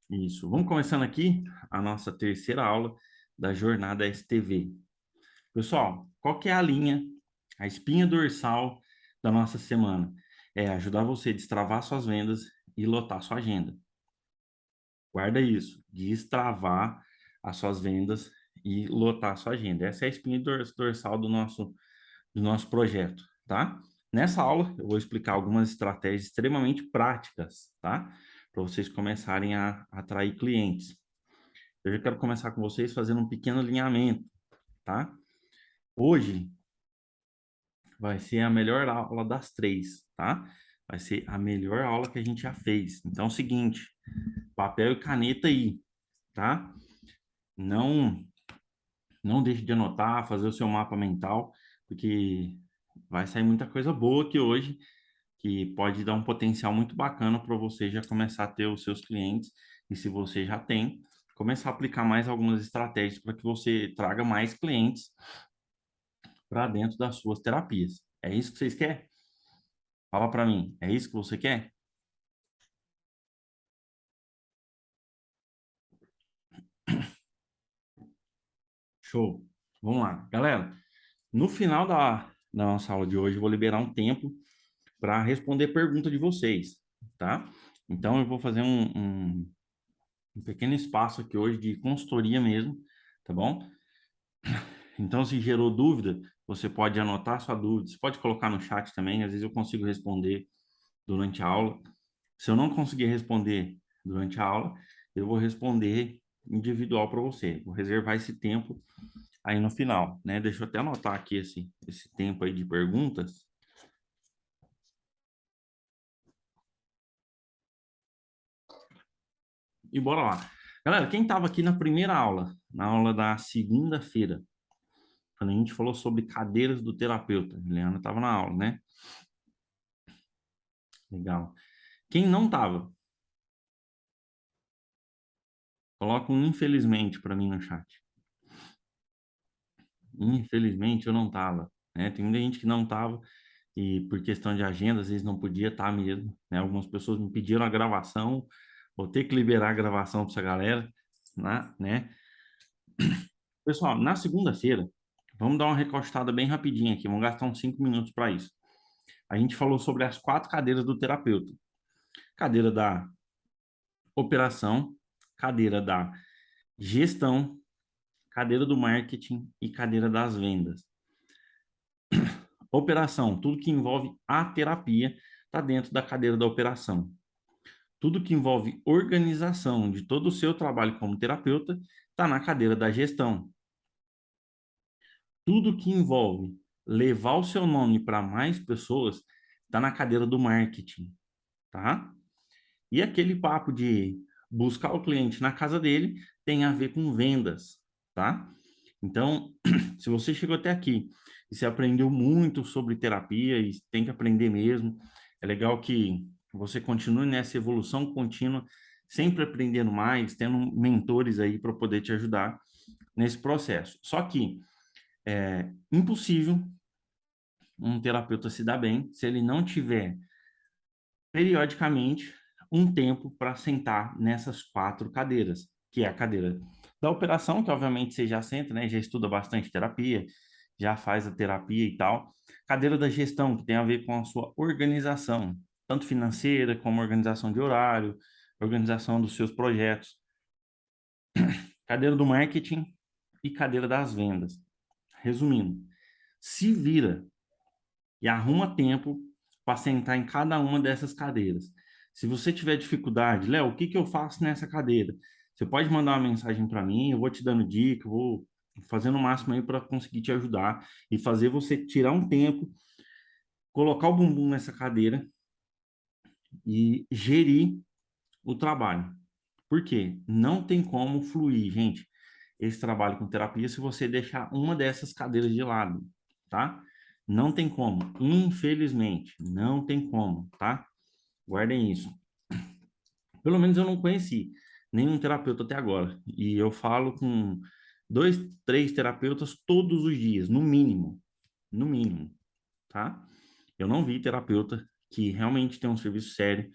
Isso. Vamos começando aqui a nossa terceira aula da jornada STV. Pessoal, qual que é a linha, a espinha dorsal da nossa semana? É ajudar você a destravar suas vendas e lotar sua agenda. Guarda isso, destravar as suas vendas e lotar sua agenda. Essa é a espinha dorsal do nosso projeto, tá? Nessa aula, eu vou explicar algumas estratégias extremamente práticas, tá? Para vocês começarem a atrair clientes. Eu já quero começar com vocês fazendo um pequeno alinhamento, tá? Hoje vai ser a melhor aula das três, tá? Vai ser a melhor aula que a gente já fez. Então é o seguinte, papel e caneta aí, tá? Não, não deixe de anotar, fazer o seu mapa mental, porque vai sair muita coisa boa aqui hoje, que pode dar um potencial muito bacana para você já começar a ter os seus clientes. E se você já tem, começar a aplicar mais algumas estratégias para que você traga mais clientes para dentro das suas terapias. É isso que vocês querem? Fala para mim, é isso que você quer? Show. Vamos lá. Galera, no final da nossa aula de hoje, eu vou liberar um tempo para responder pergunta de vocês, tá? Então, eu vou fazer um pequeno espaço aqui hoje de consultoria mesmo, tá bom? Então, se gerou dúvida, você pode anotar sua dúvida, você pode colocar no chat também, às vezes eu consigo responder durante a aula. Se eu não conseguir responder durante a aula, eu vou responder individual para você. Vou reservar esse tempo aí no final, né? Deixa eu até anotar aqui esse tempo aí de perguntas. E bora lá. Galera, quem estava aqui na primeira aula, na aula da segunda-feira, quando a gente falou sobre cadeiras do terapeuta, a Juliana estava na aula, né? Legal. Quem não estava, coloca um infelizmente para mim no chat. Infelizmente eu não estava, né? Tem muita gente que não estava e por questão de agenda, às vezes não podia estar mesmo, né? Algumas pessoas me pediram a gravação, vou ter que liberar a gravação para essa galera, né? Pessoal, na segunda-feira, vamos dar uma recostada bem rapidinho aqui, vamos gastar uns 5 minutos para isso. A gente falou sobre as 4 cadeiras do terapeuta. Cadeira da operação, cadeira da gestão, cadeira do marketing e cadeira das vendas. Operação, tudo que envolve a terapia está dentro da cadeira da operação. Tudo que envolve organização de todo o seu trabalho como terapeuta está na cadeira da gestão. Tudo que envolve levar o seu nome para mais pessoas está na cadeira do marketing, tá? E aquele papo de buscar o cliente na casa dele tem a ver com vendas, tá? Então, se você chegou até aqui e você aprendeu muito sobre terapia e tem que aprender mesmo, é legal que você continue nessa evolução contínua, sempre aprendendo mais, tendo mentores aí para poder te ajudar nesse processo. Só que é impossível um terapeuta se dar bem se ele não tiver periodicamente um tempo para sentar nessas 4 cadeiras, que é a cadeira da operação, que obviamente você já senta, né? Já estuda bastante terapia, já faz a terapia e tal. Cadeira da gestão, que tem a ver com a sua organização, tanto financeira como organização de horário, organização dos seus projetos. Cadeira do marketing e cadeira das vendas. Resumindo, se vira e arruma tempo para sentar em cada uma dessas cadeiras. Se você tiver dificuldade, Léo, o que que eu faço nessa cadeira? Você pode mandar uma mensagem para mim, eu vou te dando dica, eu vou fazendo o máximo aí para conseguir te ajudar e fazer você tirar um tempo, colocar o bumbum nessa cadeira e gerir o trabalho. Por quê? Não tem como fluir, gente, esse trabalho com terapia se você deixar uma dessas cadeiras de lado, tá? Não tem como, infelizmente, não tem como, tá? Guardem isso. Pelo menos eu não conheci nenhum terapeuta até agora. E eu falo com 2, 3 terapeutas todos os dias, no mínimo, tá? Eu não vi terapeuta que realmente tem um serviço sério,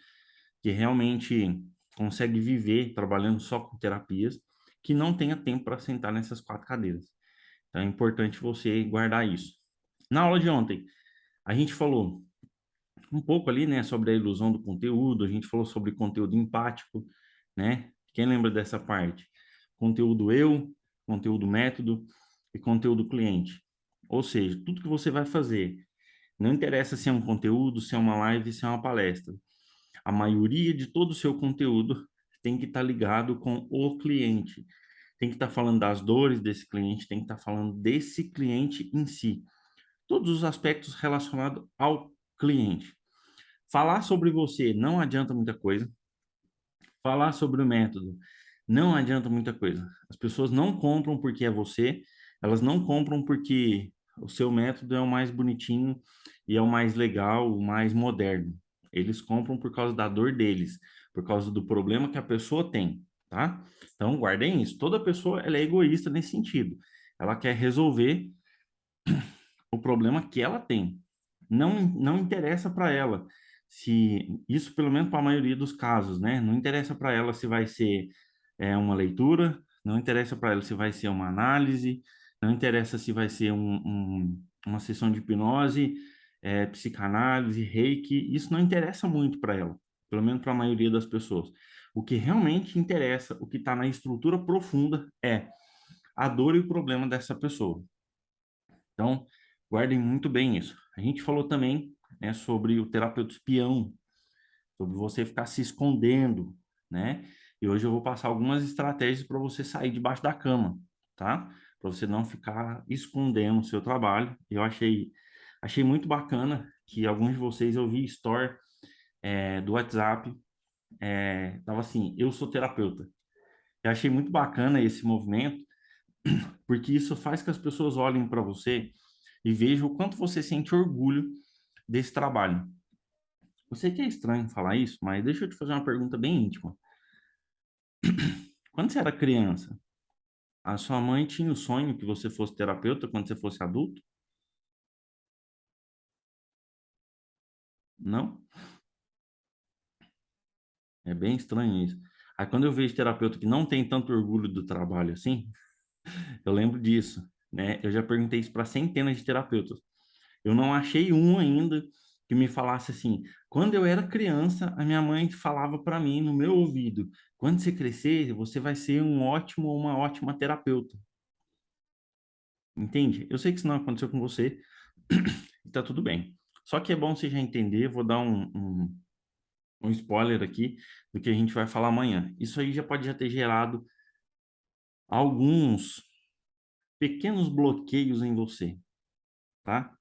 que realmente consegue viver trabalhando só com terapias que não tenha tempo para sentar nessas 4 cadeiras. Então é importante você guardar isso. Na aula de ontem, a gente falou um pouco ali, né, sobre a ilusão do conteúdo, a gente falou sobre conteúdo empático, né? Quem lembra dessa parte? Conteúdo eu, conteúdo método e conteúdo cliente. Ou seja, tudo que você vai fazer, não interessa se é um conteúdo, se é uma live, se é uma palestra. A maioria de todo o seu conteúdo tem que estar ligado com o cliente. Tem que estar falando das dores desse cliente, tem que estar falando desse cliente em si. Todos os aspectos relacionados ao cliente. Falar sobre você não adianta muita coisa. Falar sobre o método não adianta muita coisa. As pessoas não compram porque é você, elas não compram porque o seu método é o mais bonitinho e é o mais legal, o mais moderno. Eles compram por causa da dor deles, por causa do problema que a pessoa tem, tá? Então, guardem isso. Toda pessoa ela é egoísta nesse sentido. Ela quer resolver o problema que ela tem. Não interessa para ela se isso, pelo menos para a maioria dos casos, né? Não interessa para ela se vai ser uma leitura, não interessa para ela se vai ser uma análise, não interessa se vai ser uma sessão de hipnose, psicanálise, reiki, isso não interessa muito para ela, pelo menos para a maioria das pessoas. O que realmente interessa, o que está na estrutura profunda é a dor e o problema dessa pessoa. Então, guardem muito bem isso. A gente falou também, né, sobre o terapeuta espião, sobre você ficar se escondendo, né? E hoje eu vou passar algumas estratégias para você sair debaixo da cama, tá? Para você não ficar escondendo o seu trabalho. Eu achei muito bacana que alguns de vocês eu vi story do WhatsApp, tava assim, eu sou terapeuta. Eu achei muito bacana esse movimento, porque isso faz que as pessoas olhem para você e vejam o quanto você sente orgulho desse trabalho. Eu sei que é estranho falar isso, mas deixa eu te fazer uma pergunta bem íntima. Quando você era criança, a sua mãe tinha o sonho que você fosse terapeuta quando você fosse adulto? Não? É bem estranho isso. Aí quando eu vejo terapeuta que não tem tanto orgulho do trabalho assim, eu lembro disso, né? Eu já perguntei isso para centenas de terapeutas. Eu não achei um ainda que me falasse assim. Quando eu era criança, a minha mãe falava para mim no meu ouvido: quando você crescer, você vai ser um ótimo ou uma ótima terapeuta. Entende? Eu sei que isso não aconteceu com você, e tá tudo bem. Só que é bom você já entender, vou dar um spoiler aqui do que a gente vai falar amanhã. Isso aí já pode já ter gerado alguns pequenos bloqueios em você, tá?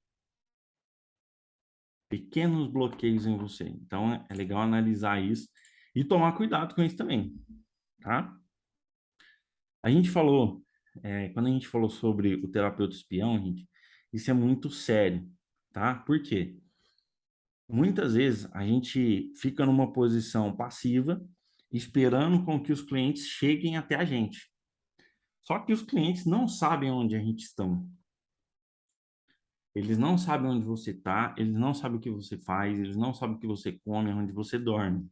Pequenos bloqueios em você. Então é legal analisar isso e tomar cuidado com isso também, tá? A gente falou, quando a gente falou sobre o terapeuta espião, gente, isso é muito sério, tá? Por quê? Muitas vezes a gente fica numa posição passiva, esperando com que os clientes cheguem até a gente. Só que os clientes não sabem onde a gente está. Eles não sabem onde você está, eles não sabem o que você faz, eles não sabem o que você come, onde você dorme.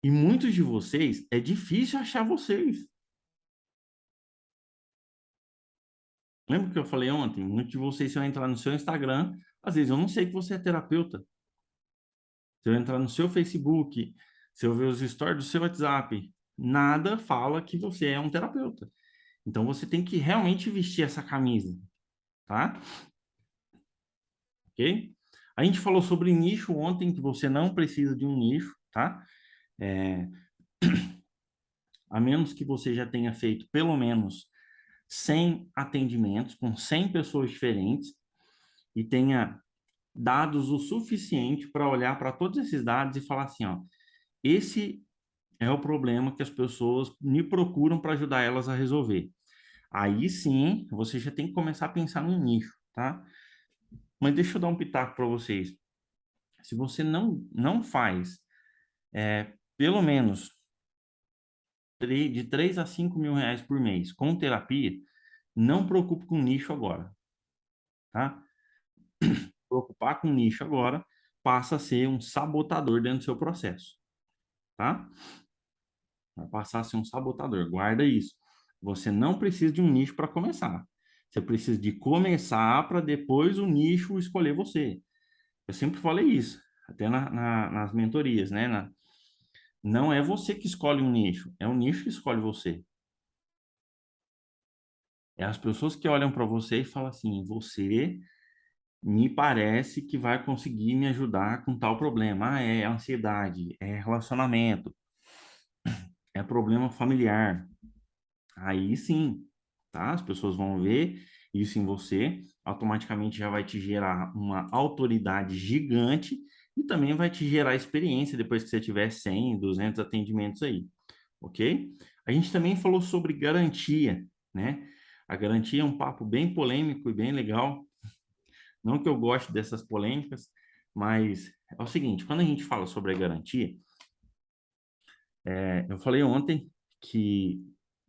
E muitos de vocês, é difícil achar vocês. Lembra que eu falei ontem? Muitos de vocês, se eu entrar no seu Instagram, às vezes eu não sei que você é terapeuta. Se eu entrar no seu Facebook, se eu ver os stories do seu WhatsApp, nada fala que você é um terapeuta. Então você tem que realmente vestir essa camisa, tá? Ok? A gente falou sobre nicho ontem, que você não precisa de um nicho, tá? É, a menos que você já tenha feito pelo menos 100 atendimentos com 100 pessoas diferentes e tenha dados o suficiente para olhar para todos esses dados e falar assim, ó, esse é o problema que as pessoas me procuram para ajudar elas a resolver. Aí sim, você já tem que começar a pensar no nicho, tá? Mas deixa eu dar um pitaco para vocês. Se você não faz pelo menos de 3 a 5 mil reais por mês com terapia, não preocupe com nicho agora, tá? Preocupar com nicho agora passa a ser um sabotador dentro do seu processo, tá? vai passar a ser um sabotador. Guarda isso. Você não precisa de um nicho para começar. Você precisa de começar para depois o nicho escolher você. Eu sempre falei isso, até nas mentorias, né? Não é você que escolhe um nicho, é o nicho que escolhe você. É as pessoas que olham para você e falam assim: você me parece que vai conseguir me ajudar com tal problema. Ah, é ansiedade, é relacionamento, é problema familiar. Aí sim, tá? As pessoas vão ver isso em você, automaticamente já vai te gerar uma autoridade gigante e também vai te gerar experiência depois que você tiver 100, 200 atendimentos aí, ok? A gente também falou sobre garantia, né? A garantia é um papo bem polêmico e bem legal. Não que eu goste dessas polêmicas, mas é o seguinte, quando a gente fala sobre a garantia, eu falei ontem que,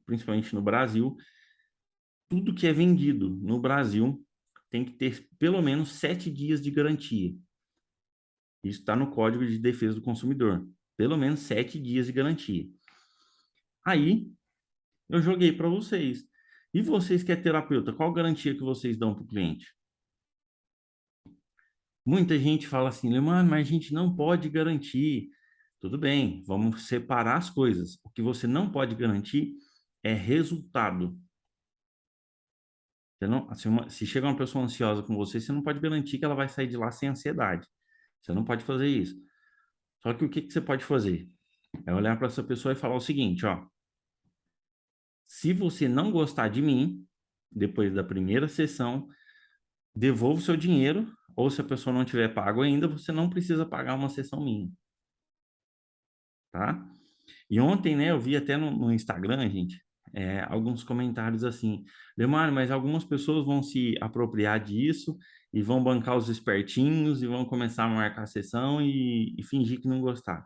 principalmente no Brasil, tudo que é vendido no Brasil tem que ter pelo menos 7 dias de garantia. Isso está no Código de Defesa do Consumidor. Pelo menos 7 dias de garantia. Aí, eu joguei para vocês. E vocês que é terapeuta, qual garantia que vocês dão para o cliente? Muita gente fala assim, mano, mas a gente não pode garantir. Tudo bem, vamos separar as coisas. O que você não pode garantir é resultado. Você não, se chega uma pessoa ansiosa com você, você não pode garantir que ela vai sair de lá sem ansiedade. Você não pode fazer isso. Só que o que que você pode fazer? É olhar para essa pessoa e falar o seguinte, ó. Se você não gostar de mim, depois da primeira sessão, devolva o seu dinheiro, ou se a pessoa não tiver pago ainda, você não precisa pagar uma sessão minha, tá? E ontem, né, eu vi até no Instagram, gente, alguns comentários assim, Leomar, mas algumas pessoas vão se apropriar disso e vão bancar os espertinhos e vão começar a marcar a sessão e fingir que não gostar.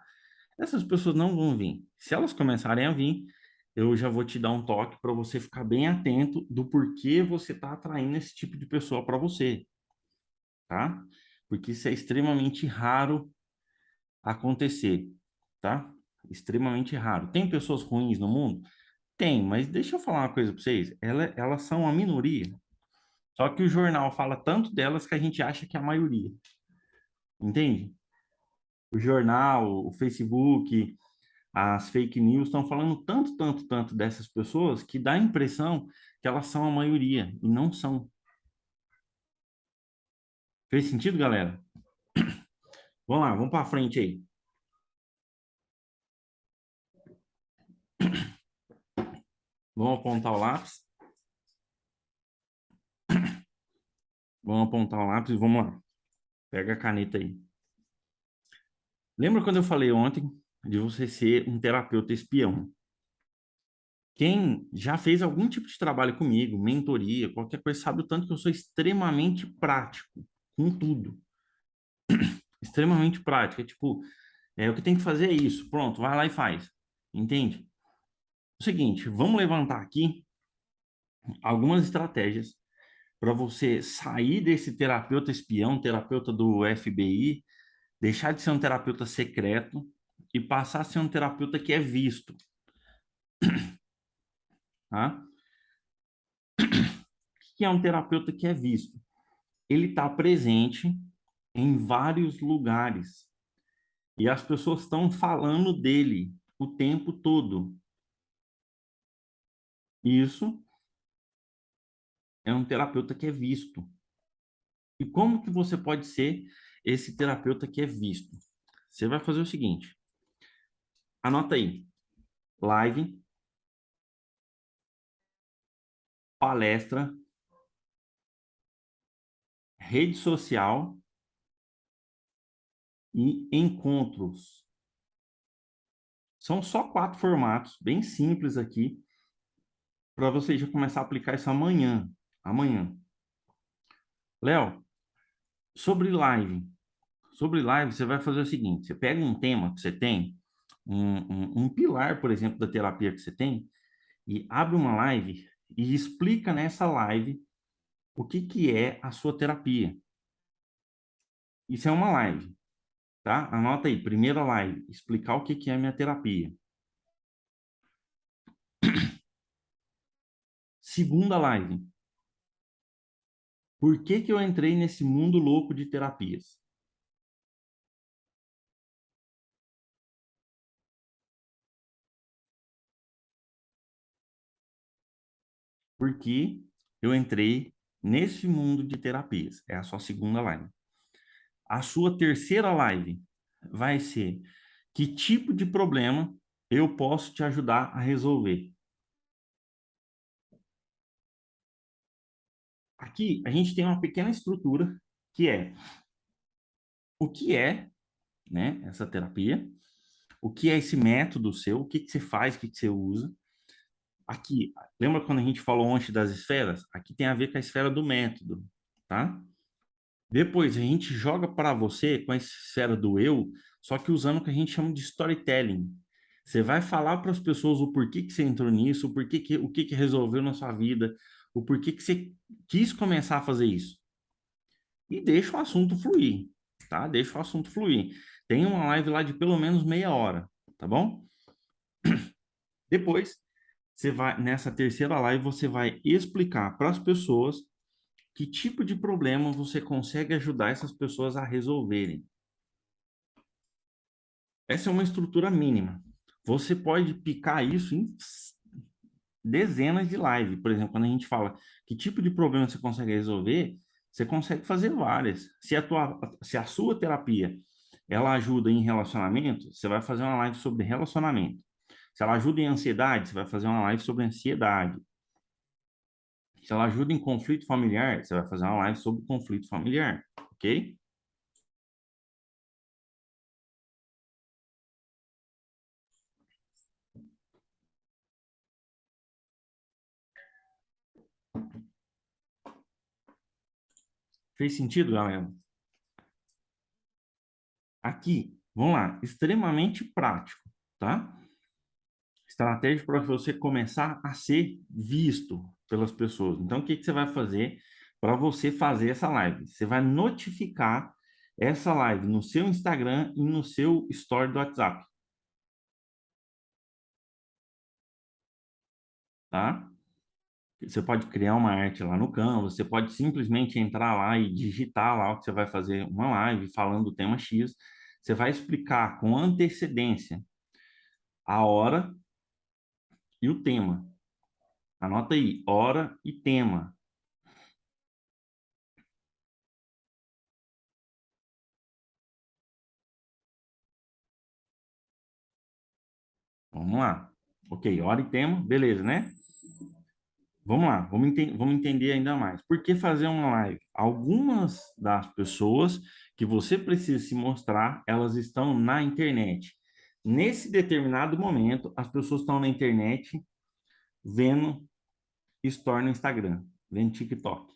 Essas pessoas não vão vir. Se elas começarem a vir, eu já vou te dar um toque para você ficar bem atento do porquê você está atraindo esse tipo de pessoa para você, tá? Porque isso é extremamente raro acontecer, tá? Extremamente raro. Tem pessoas ruins no mundo? Tem, mas deixa eu falar uma coisa para vocês. Elas são a minoria. Só que o jornal fala tanto delas que a gente acha que é a maioria. Entende? O jornal, o Facebook, as fake news estão falando tanto, tanto, tanto dessas pessoas que dá a impressão que elas são a maioria e não são. Fez sentido, galera? Vamos lá, vamos para frente aí. Vamos apontar o lápis. Vamos apontar o lápis e vamos lá. Pega a caneta aí. Lembra quando eu falei ontem de você ser um terapeuta espião? Quem já fez algum tipo de trabalho comigo, mentoria, qualquer coisa, sabe o tanto que eu sou extremamente prático com tudo. Extremamente prático. É tipo, o que tem que fazer é isso. Pronto, vai lá e faz. Entende? O seguinte, vamos levantar aqui algumas estratégias para você sair desse terapeuta espião, terapeuta do FBI, deixar de ser um terapeuta secreto e passar a ser um terapeuta que é visto, tá? O que é um terapeuta que é visto? Ele está presente em vários lugares e as pessoas estão falando dele o tempo todo. Isso é um terapeuta que é visto. E como que você pode ser esse terapeuta que é visto? Você vai fazer o seguinte: anota aí, live, palestra, rede social e encontros. São só 4 formatos, bem simples aqui, para você já começar a aplicar isso amanhã. Amanhã. Léo, sobre live. Sobre live, você vai fazer o seguinte: você pega um tema que você tem, um pilar, por exemplo, da terapia que você tem, e abre uma live e explica nessa live o que que é a sua terapia. Isso é uma live, tá? Anota aí, primeira live, explicar o que que é a minha terapia. segunda live. Por que que eu entrei nesse mundo louco de terapias? Porque eu entrei nesse mundo de terapias. É a sua segunda live. A sua terceira live vai ser que tipo de problema eu posso te ajudar a resolver. Aqui a gente tem uma pequena estrutura que é o que é, né, essa terapia, o que é esse método seu, o que que você faz, o que que você usa. Aqui, lembra quando a gente falou ontem das esferas? Aqui tem a ver com a esfera do método, tá? Depois a gente joga para você com a esfera do eu, só que usando o que a gente chama de storytelling. Você vai falar para as pessoas o porquê que você entrou nisso, o que que resolveu na sua vida, o porquê que você quis começar a fazer isso. E deixa o assunto fluir, tá? Deixa o assunto fluir. Tem uma live lá de pelo menos meia hora, tá bom? Depois, você vai nessa terceira live, você vai explicar para as pessoas que tipo de problema você consegue ajudar essas pessoas a resolverem. Essa é uma estrutura mínima. Você pode picar isso em dezenas de lives. Por exemplo, quando a gente fala que tipo de problema você consegue resolver, você consegue fazer várias. Se a sua terapia ela ajuda em relacionamento, você vai fazer uma live sobre relacionamento. Se ela ajuda em ansiedade, você vai fazer uma live sobre ansiedade. Se ela ajuda em conflito familiar, você vai fazer uma live sobre conflito familiar, ok? Fez sentido, galera? Aqui, vamos lá, extremamente prático, tá? Estratégia para você começar a ser visto pelas pessoas. Então, o que que você vai fazer para você fazer essa live? Você vai notificar essa live no seu Instagram e no seu story do WhatsApp, tá? Você pode criar uma arte lá no Canva, você pode simplesmente entrar lá e digitar lá o que você vai fazer uma live falando do tema X. Você vai explicar com antecedência a hora e o tema. Anota aí, hora e tema. Vamos lá. Ok, hora e tema, beleza, né? Vamos lá, vamos entender ainda mais. Por que fazer uma live? Algumas das pessoas que você precisa se mostrar, elas estão na internet. Nesse determinado momento, as pessoas estão na internet vendo story no Instagram, vendo TikTok.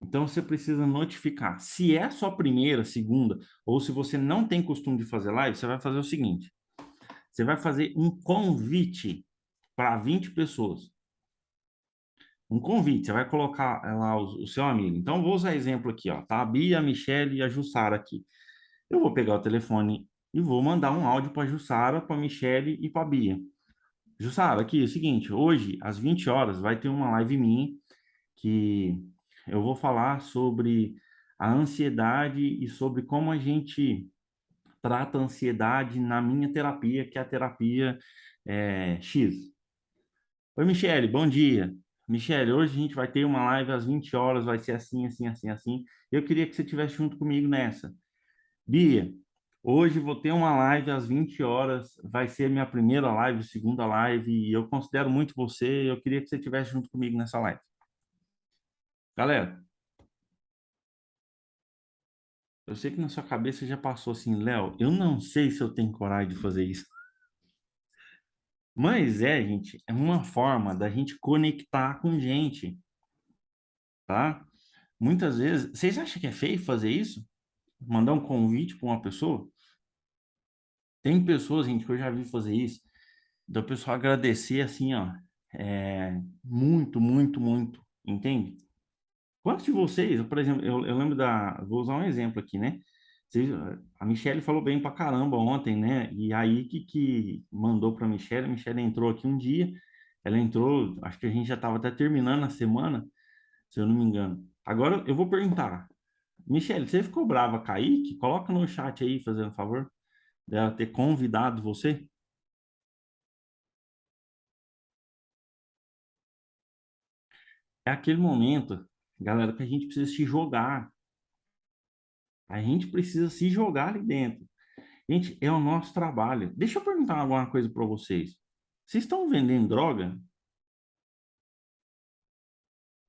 Então você precisa notificar. Se é a sua primeira, segunda, ou se você não tem costume de fazer live, você vai fazer o seguinte: você vai fazer um convite para 20 pessoas. Um convite, você vai colocar lá o seu amigo. Então, vou usar exemplo aqui, ó, tá? A Bia, a Michelle e a Jussara aqui. Eu vou pegar o telefone e vou mandar um áudio para a Jussara, para a Michelle e para a Bia. Jussara, aqui é o seguinte, hoje, às 20 horas, vai ter uma live minha que eu vou falar sobre a ansiedade e sobre como a gente trata a ansiedade na minha terapia, que é a terapia X. Oi, Michele, bom dia. Michele, hoje a gente vai ter uma live às 20 horas, vai ser assim, assim, assim, assim. Eu queria que você estivesse junto comigo nessa. Bia, hoje vou ter uma live às 20 horas, vai ser minha primeira live, segunda live, e eu considero muito você, eu queria que você estivesse junto comigo nessa live. Galera, eu sei que na sua cabeça já passou assim, Léo, eu não sei se eu tenho coragem de fazer isso. Mas gente, é uma forma da gente conectar com gente, tá? Muitas vezes, vocês acham que é feio fazer isso? Mandar um convite para uma pessoa? Tem pessoas, gente, que eu já vi fazer isso, da pessoa agradecer assim, ó, muito, muito, muito, entende? Quantos de vocês, por exemplo, eu lembro vou usar um exemplo aqui, né? A Michelle falou bem pra caramba ontem, né? E aí que mandou pra Michelle, a Michelle entrou aqui um dia, Ela entrou, acho que a gente já estava até terminando a semana, se eu não me engano. Agora eu vou perguntar. Michele, você ficou brava, Kaique? Coloca no chat aí, fazendo favor, dela ter convidado você. É aquele momento, galera, que a gente precisa se jogar. A gente precisa se jogar ali dentro. Gente, é o nosso trabalho. Deixa eu perguntar alguma coisa para vocês. Vocês estão vendendo droga?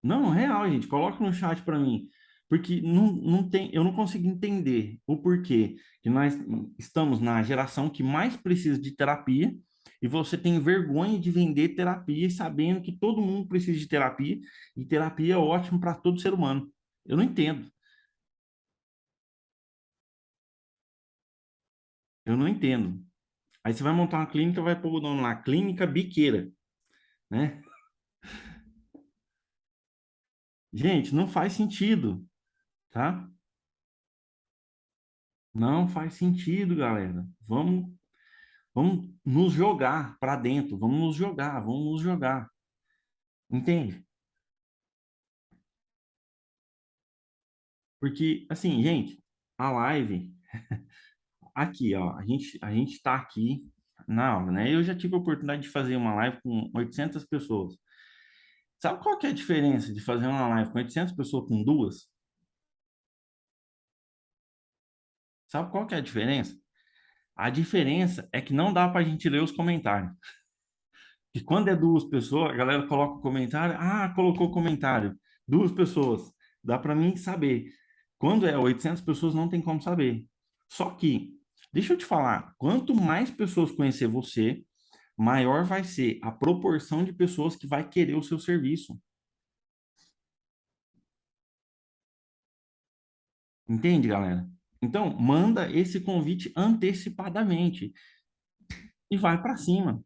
Não, real, gente. Coloca no chat para mim. Porque não tem, eu não consigo entender o porquê que nós estamos na geração que mais precisa de terapia e você tem vergonha de vender terapia sabendo que todo mundo precisa de terapia e terapia é ótimo para todo ser humano. Eu não entendo. Eu não entendo. Aí você vai montar uma clínica, vai pôr o nome lá, Clínica Biqueira, né? Gente, não faz sentido, tá? Não faz sentido, galera. Vamos nos jogar para dentro, vamos nos jogar. Entende? Porque, assim, gente, a live, aqui, ó, a gente tá aqui na aula, né? Eu já tive a oportunidade de fazer uma live com 800 pessoas. Sabe qual que é a diferença de fazer uma live com 800 pessoas com duas? Sabe qual que é a diferença? A diferença é que não dá para a gente ler os comentários. E quando é duas pessoas, a galera coloca o comentário, ah, colocou comentário. Duas pessoas, dá para mim saber. Quando é 800 pessoas, não tem como saber. Só que, deixa eu te falar, quanto mais pessoas conhecer você, maior vai ser a proporção de pessoas que vai querer o seu serviço. Entende, galera? Então, manda esse convite antecipadamente e vai para cima,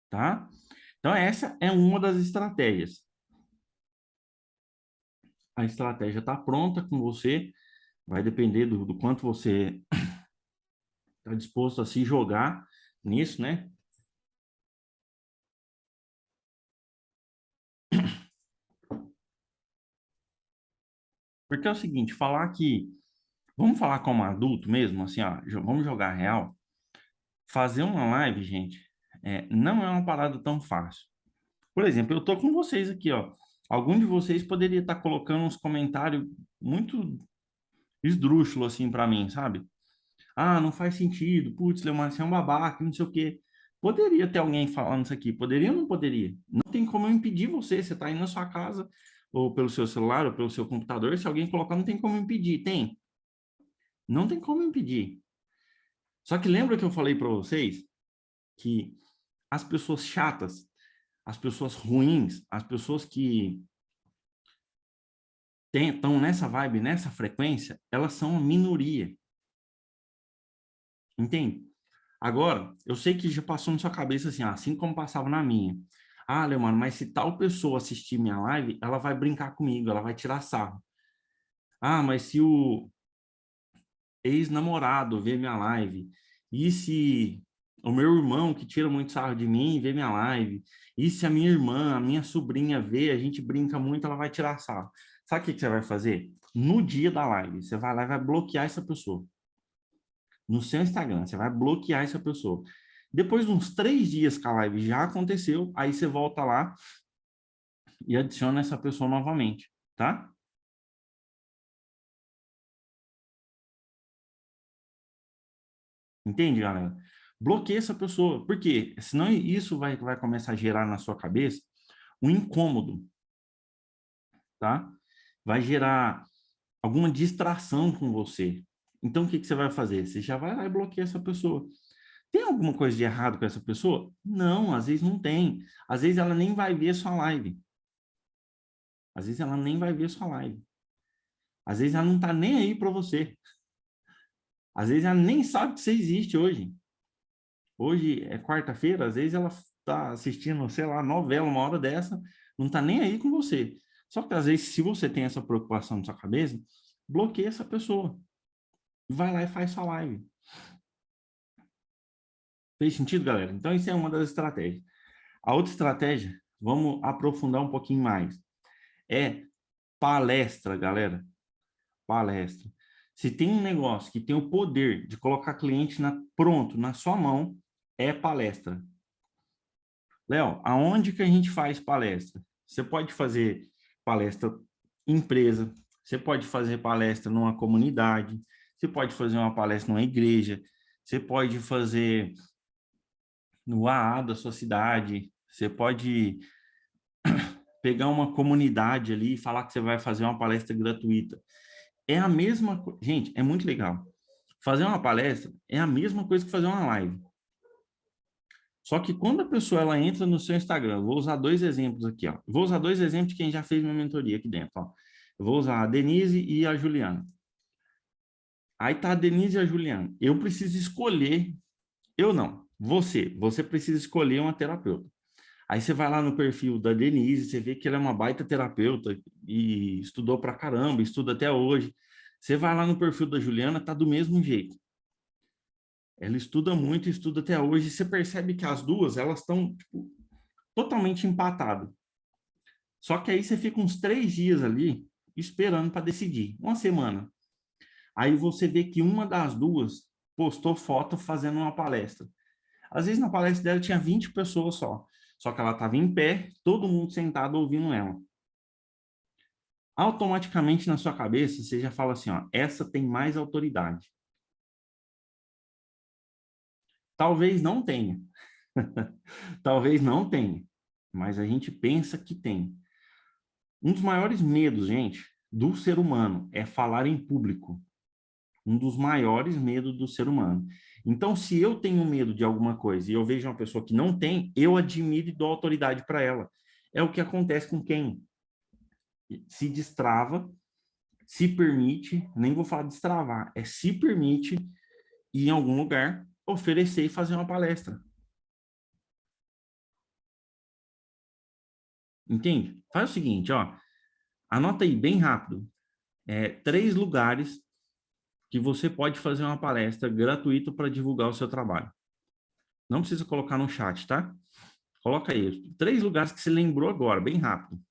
tá? Então, essa é uma das estratégias. A estratégia está pronta com você, vai depender do quanto você está disposto a se jogar nisso, né? Porque é o seguinte, falar que, vamos falar como adulto mesmo, assim, ó, vamos jogar real. Fazer uma live, gente, não é uma parada tão fácil. Por exemplo, eu tô com vocês aqui, ó. Algum de vocês poderia estar colocando uns comentários muito esdrúxulos assim para mim, sabe? Ah, não faz sentido. Putz, Leomar, você é um babaca, não sei o quê. Poderia ter alguém falando isso aqui. Poderia ou não poderia? Não tem como eu impedir você. Você está aí na sua casa, ou pelo seu celular, ou pelo seu computador. Se alguém colocar, não tem como impedir. Tem? Não tem como impedir. Só que lembra que eu falei para vocês que as pessoas chatas, as pessoas ruins, as pessoas que estão nessa vibe, nessa frequência, elas são a minoria. Entende? Agora, eu sei que já passou na sua cabeça assim, assim como passava na minha. Ah, Leomano, mas se tal pessoa assistir minha live, ela vai brincar comigo, ela vai tirar sarro. Ah, mas se o ex-namorado ver minha live, e se o meu irmão, que tira muito sarro de mim, ver minha live, e se a minha irmã, a minha sobrinha ver, a gente brinca muito, ela vai tirar sarro. Sabe o que que você vai fazer? No dia da live, você vai lá e vai bloquear essa pessoa. No seu Instagram. Você vai bloquear essa pessoa. Depois de uns 3 dias que a live já aconteceu, aí você volta lá e adiciona essa pessoa novamente, tá? Entende, galera? Bloqueia essa pessoa. Por quê? Senão isso vai começar a gerar na sua cabeça um incômodo, tá? Vai gerar alguma distração com você. Então, o que que você vai fazer? Você já vai lá e bloqueia essa pessoa. Tem alguma coisa de errado com essa pessoa? Não, às vezes não tem. Às vezes ela nem vai ver sua live. Às vezes ela nem vai ver sua live. Às vezes ela não tá nem aí para você. Às vezes ela nem sabe que você existe hoje. Hoje é quarta-feira, às vezes ela tá assistindo, sei lá, novela, uma hora dessa, não tá nem aí com você. Só que às vezes, se você tem essa preocupação na sua cabeça, bloqueia essa pessoa. Vai lá e faz sua live. Fez sentido, galera? Então, isso é uma das estratégias. A outra estratégia, vamos aprofundar um pouquinho mais, é palestra, galera. Palestra. Se tem um negócio que tem o poder de colocar cliente pronto, na sua mão, é palestra. Léo, aonde que a gente faz palestra? Você pode fazer palestra em empresa, você pode fazer palestra numa comunidade, você pode fazer uma palestra numa igreja, você pode fazer no AA da sua cidade, você pode pegar uma comunidade ali e falar que você vai fazer uma palestra gratuita. É a mesma coisa. Gente, é muito legal. Fazer uma palestra é a mesma coisa que fazer uma live. Só que quando a pessoa ela entra no seu Instagram, vou usar dois exemplos aqui, ó. Vou usar dois exemplos de quem já fez minha mentoria aqui dentro, ó. Eu vou usar a Denise e a Juliana. Aí tá a Denise e a Juliana. Eu preciso escolher, eu não, você precisa escolher uma terapeuta. Aí você vai lá no perfil da Denise, você vê que ela é uma baita terapeuta e estudou pra caramba, estuda até hoje. Você vai lá no perfil da Juliana, tá do mesmo jeito. Ela estuda muito, estuda até hoje, e você percebe que as duas, elas estão tipo, totalmente empatadas. Só que aí você fica uns 3 dias ali esperando para decidir, uma semana. Aí você vê que uma das duas postou foto fazendo uma palestra. Às vezes na palestra dela tinha 20 pessoas só. Só que ela estava em pé, todo mundo sentado ouvindo ela. Automaticamente na sua cabeça você já fala assim, ó, essa tem mais autoridade. Talvez não tenha. Talvez não tenha, mas a gente pensa que tem. Um dos maiores medos, gente, do ser humano é falar em público. Um dos maiores medos do ser humano. Então, se eu tenho medo de alguma coisa e eu vejo uma pessoa que não tem, eu admiro e dou autoridade para ela. É o que acontece com quem se destrava, se permite, nem vou falar destravar, é se permite ir em algum lugar, oferecer e fazer uma palestra. Entende? Faz o seguinte, ó, anota aí bem rápido, 3 lugares que você pode fazer uma palestra gratuita para divulgar o seu trabalho. Não precisa colocar no chat, tá? Coloca aí. 3 lugares que você lembrou agora, bem rápido.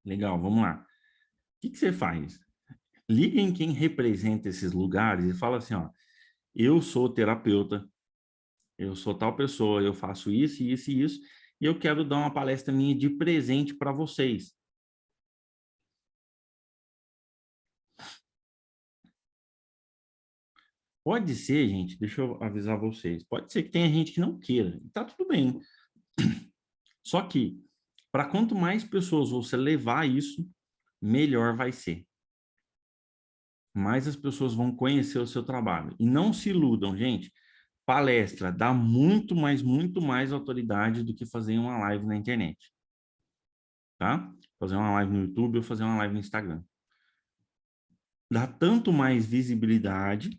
Legal, vamos lá. O que você faz? Liga em quem representa esses lugares e fala assim, ó, eu sou terapeuta, eu sou tal pessoa, eu faço isso, isso e isso, e eu quero dar uma palestra minha de presente para vocês. Pode ser, gente, deixa eu avisar vocês, pode ser que tenha gente que não queira, e tá tudo bem. Só que, para quanto mais pessoas você levar isso, melhor vai ser. Mais as pessoas vão conhecer o seu trabalho. E não se iludam, gente. Palestra dá muito mais autoridade do que fazer uma live na internet, tá? Fazer uma live no YouTube ou fazer uma live no Instagram. Dá tanto mais visibilidade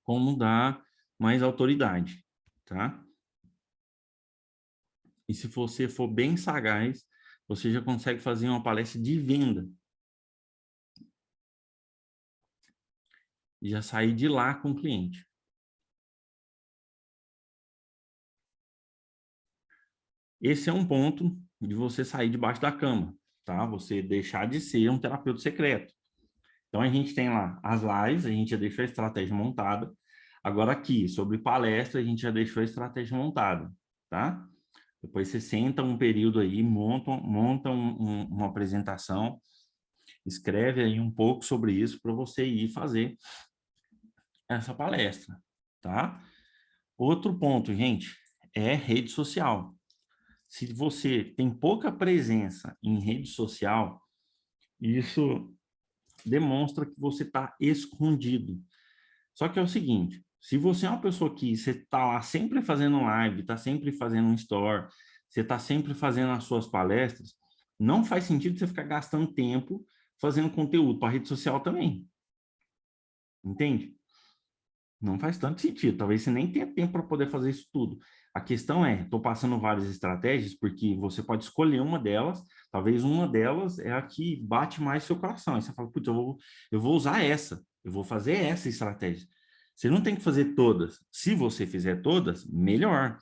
como dá mais autoridade, tá? E se você for bem sagaz, você já consegue fazer uma palestra de venda. E já sair de lá com o cliente. Esse é um ponto de você sair debaixo da cama, tá? Você deixar de ser um terapeuta secreto. Então, a gente tem lá as lives, a gente já deixou a estratégia montada. Agora, aqui, sobre palestra, a gente já deixou a estratégia montada, tá? Depois você senta um período aí, monta uma apresentação, escreve aí um pouco sobre isso para você ir fazer essa palestra, tá? Outro ponto, gente, é rede social. Se você tem pouca presença em rede social, isso demonstra que você está escondido. Só que é o seguinte, se você é uma pessoa que você está lá sempre fazendo live, está sempre fazendo um store, você está sempre fazendo as suas palestras, não faz sentido você ficar gastando tempo fazendo conteúdo para rede social também. Entende? Não faz tanto sentido. Talvez você nem tenha tempo para poder fazer isso tudo. A questão é, estou passando várias estratégias, porque você pode escolher uma delas, talvez uma delas é a que bate mais seu coração. Aí você fala, putz, eu vou usar essa, eu vou fazer essa estratégia. Você não tem que fazer todas. Se você fizer todas, melhor,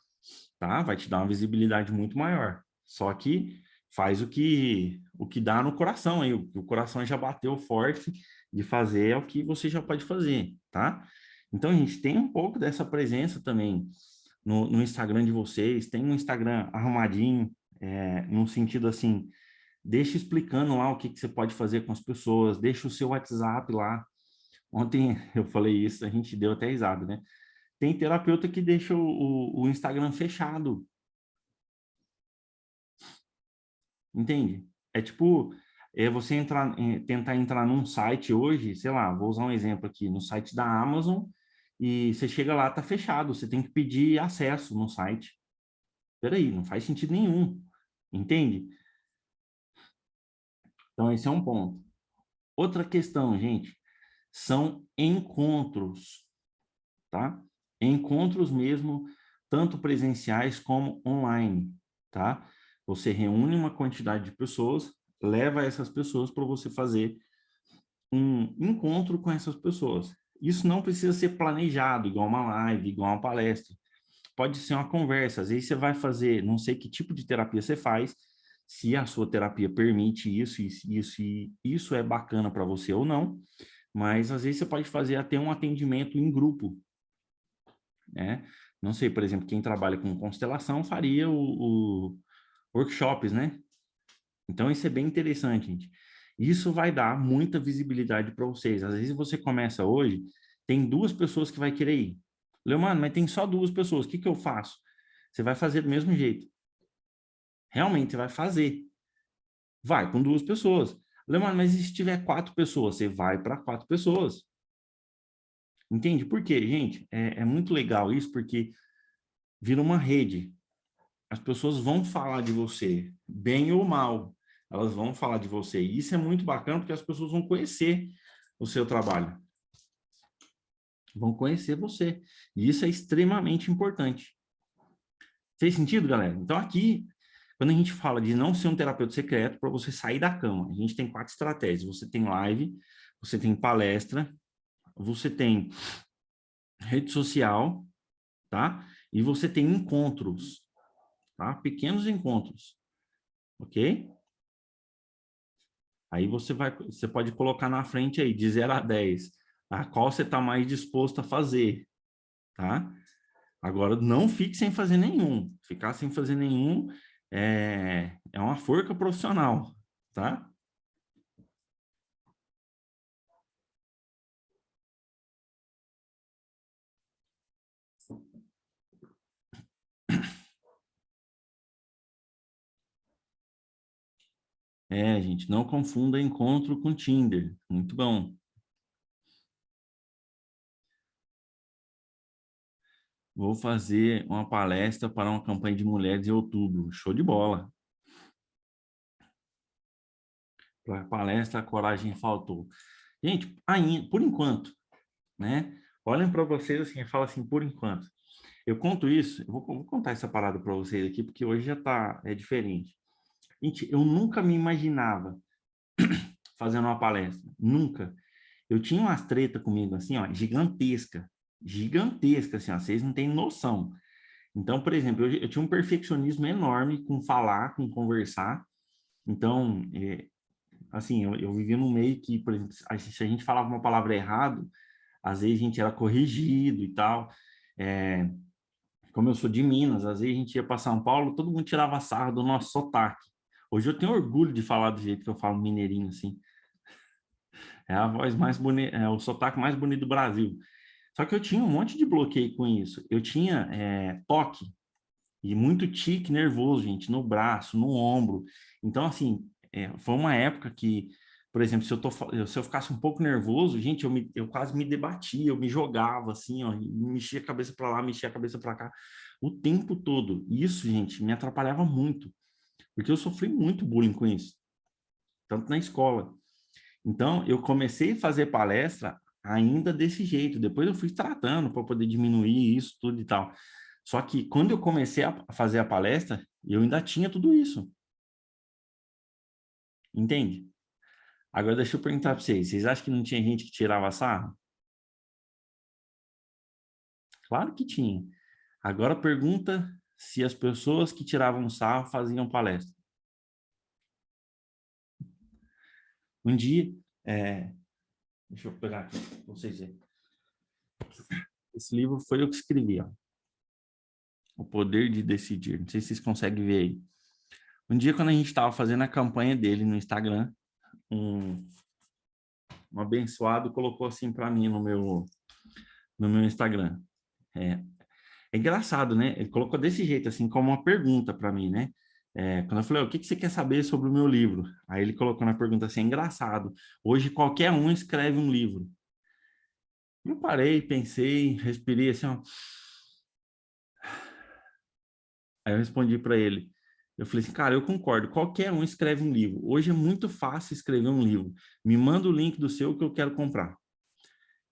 tá? Vai te dar uma visibilidade muito maior. Só que faz o que dá no coração aí, o coração já bateu forte de fazer é o que você já pode fazer, tá? Então, a gente tem um pouco dessa presença também no Instagram de vocês, tem um Instagram arrumadinho, no sentido assim, deixa explicando lá o que você pode fazer com as pessoas, deixa o seu WhatsApp lá. Ontem eu falei isso, a gente deu até risada, né? Tem terapeuta que deixa o Instagram fechado, entende? É tipo, você tentar entrar num site hoje, sei lá, vou usar um exemplo aqui, no site da Amazon, e você chega lá, tá fechado, você tem que pedir acesso no site. Peraí, não faz sentido nenhum, entende? Então, esse é um ponto. Outra questão, gente, são encontros, tá? Encontros mesmo, tanto presenciais como online, tá? Você reúne uma quantidade de pessoas, leva essas pessoas para você fazer um encontro com essas pessoas. Isso não precisa ser planejado, igual uma live, igual uma palestra. Pode ser uma conversa. Às vezes você vai fazer, não sei que tipo de terapia você faz, se a sua terapia permite isso, e isso é bacana para você ou não, mas às vezes você pode fazer até um atendimento em grupo, né? Não sei, por exemplo, quem trabalha com constelação faria o workshops, né? Então, isso é bem interessante, gente. Isso vai dar muita visibilidade para vocês. Às vezes você começa hoje, tem duas pessoas que vai querer ir. Leomano, mas tem só duas pessoas, o que que eu faço? Você vai fazer do mesmo jeito. Realmente, você vai fazer. Vai com duas pessoas. Leomano, mas e se tiver quatro pessoas? Você vai para quatro pessoas. Entende? Por quê, gente? É muito legal isso, porque vira uma rede. As pessoas vão falar de você, bem ou mal, elas vão falar de você. E isso é muito bacana porque as pessoas vão conhecer o seu trabalho, vão conhecer você. E isso é extremamente importante. Fez sentido, galera? Então, aqui, quando a gente fala de não ser um terapeuta secreto, para você sair da cama, a gente tem 4 estratégias. Você tem live, você tem palestra, você tem rede social, tá? E você tem encontros, tá? Pequenos encontros, ok? Aí você pode colocar na frente aí, de 0 a 10, a qual você está mais disposto a fazer, tá? Agora, não fique sem fazer nenhum. Ficar sem fazer nenhum é uma forca profissional, tá? Gente, não confunda encontro com Tinder. Muito bom. Vou fazer uma palestra para uma campanha de mulheres em outubro. Show de bola. Para a palestra, a coragem faltou. Gente, ainda, por enquanto, né? Olhem para vocês assim, e falam assim, por enquanto. Eu conto isso, eu vou contar essa parada para vocês aqui, porque hoje já é diferente. Gente, eu nunca me imaginava fazendo uma palestra, nunca. Eu tinha umas treta comigo, assim, ó, gigantesca, assim, ó, vocês não têm noção. Então, por exemplo, eu tinha um perfeccionismo enorme com falar, com conversar. Então, assim, eu vivia num meio que, por exemplo, se a gente falava uma palavra errado, às vezes a gente era corrigido e tal. É, como eu sou de Minas, às vezes a gente ia para São Paulo, todo mundo tirava sarro do nosso sotaque. Hoje eu tenho orgulho de falar do jeito que eu falo mineirinho, assim. É a voz mais bonita, é o sotaque mais bonito do Brasil. Só que eu tinha um monte de bloqueio com isso. Eu tinha toque e muito tique nervoso, gente, no braço, no ombro. Então, assim, foi uma época que, por exemplo, se eu ficasse um pouco nervoso, gente, eu quase me debatia, eu me jogava, assim, ó, e mexia a cabeça para lá, mexia a cabeça para cá, o tempo todo. E isso, gente, me atrapalhava muito, porque eu sofri muito bullying com isso, tanto na escola. Então, eu comecei a fazer palestra ainda desse jeito. Depois eu fui tratando para poder diminuir isso tudo e tal. Só que quando eu comecei a fazer a palestra, eu ainda tinha tudo isso. Entende? Agora deixa eu perguntar para vocês. Vocês acham que não tinha gente que tirava sarro? Claro que tinha. Agora pergunta se as pessoas que tiravam sarro faziam palestra. Um dia, deixa eu pegar aqui para vocês verem. Esse livro foi eu que escrevi, ó. O Poder de Decidir. Não sei se vocês conseguem ver aí. Um dia, quando a gente estava fazendo a campanha dele no Instagram, um abençoado colocou assim para mim no meu Instagram. É, é engraçado, né? Ele colocou desse jeito, assim, como uma pergunta para mim, né? Quando eu falei, o que que você quer saber sobre o meu livro? Aí ele colocou na pergunta assim, é engraçado. Hoje qualquer um escreve um livro. Eu parei, pensei, respirei assim, ó. Aí eu respondi para ele. Eu falei assim, cara, eu concordo. Qualquer um escreve um livro. Hoje é muito fácil escrever um livro. Me manda o link do seu que eu quero comprar.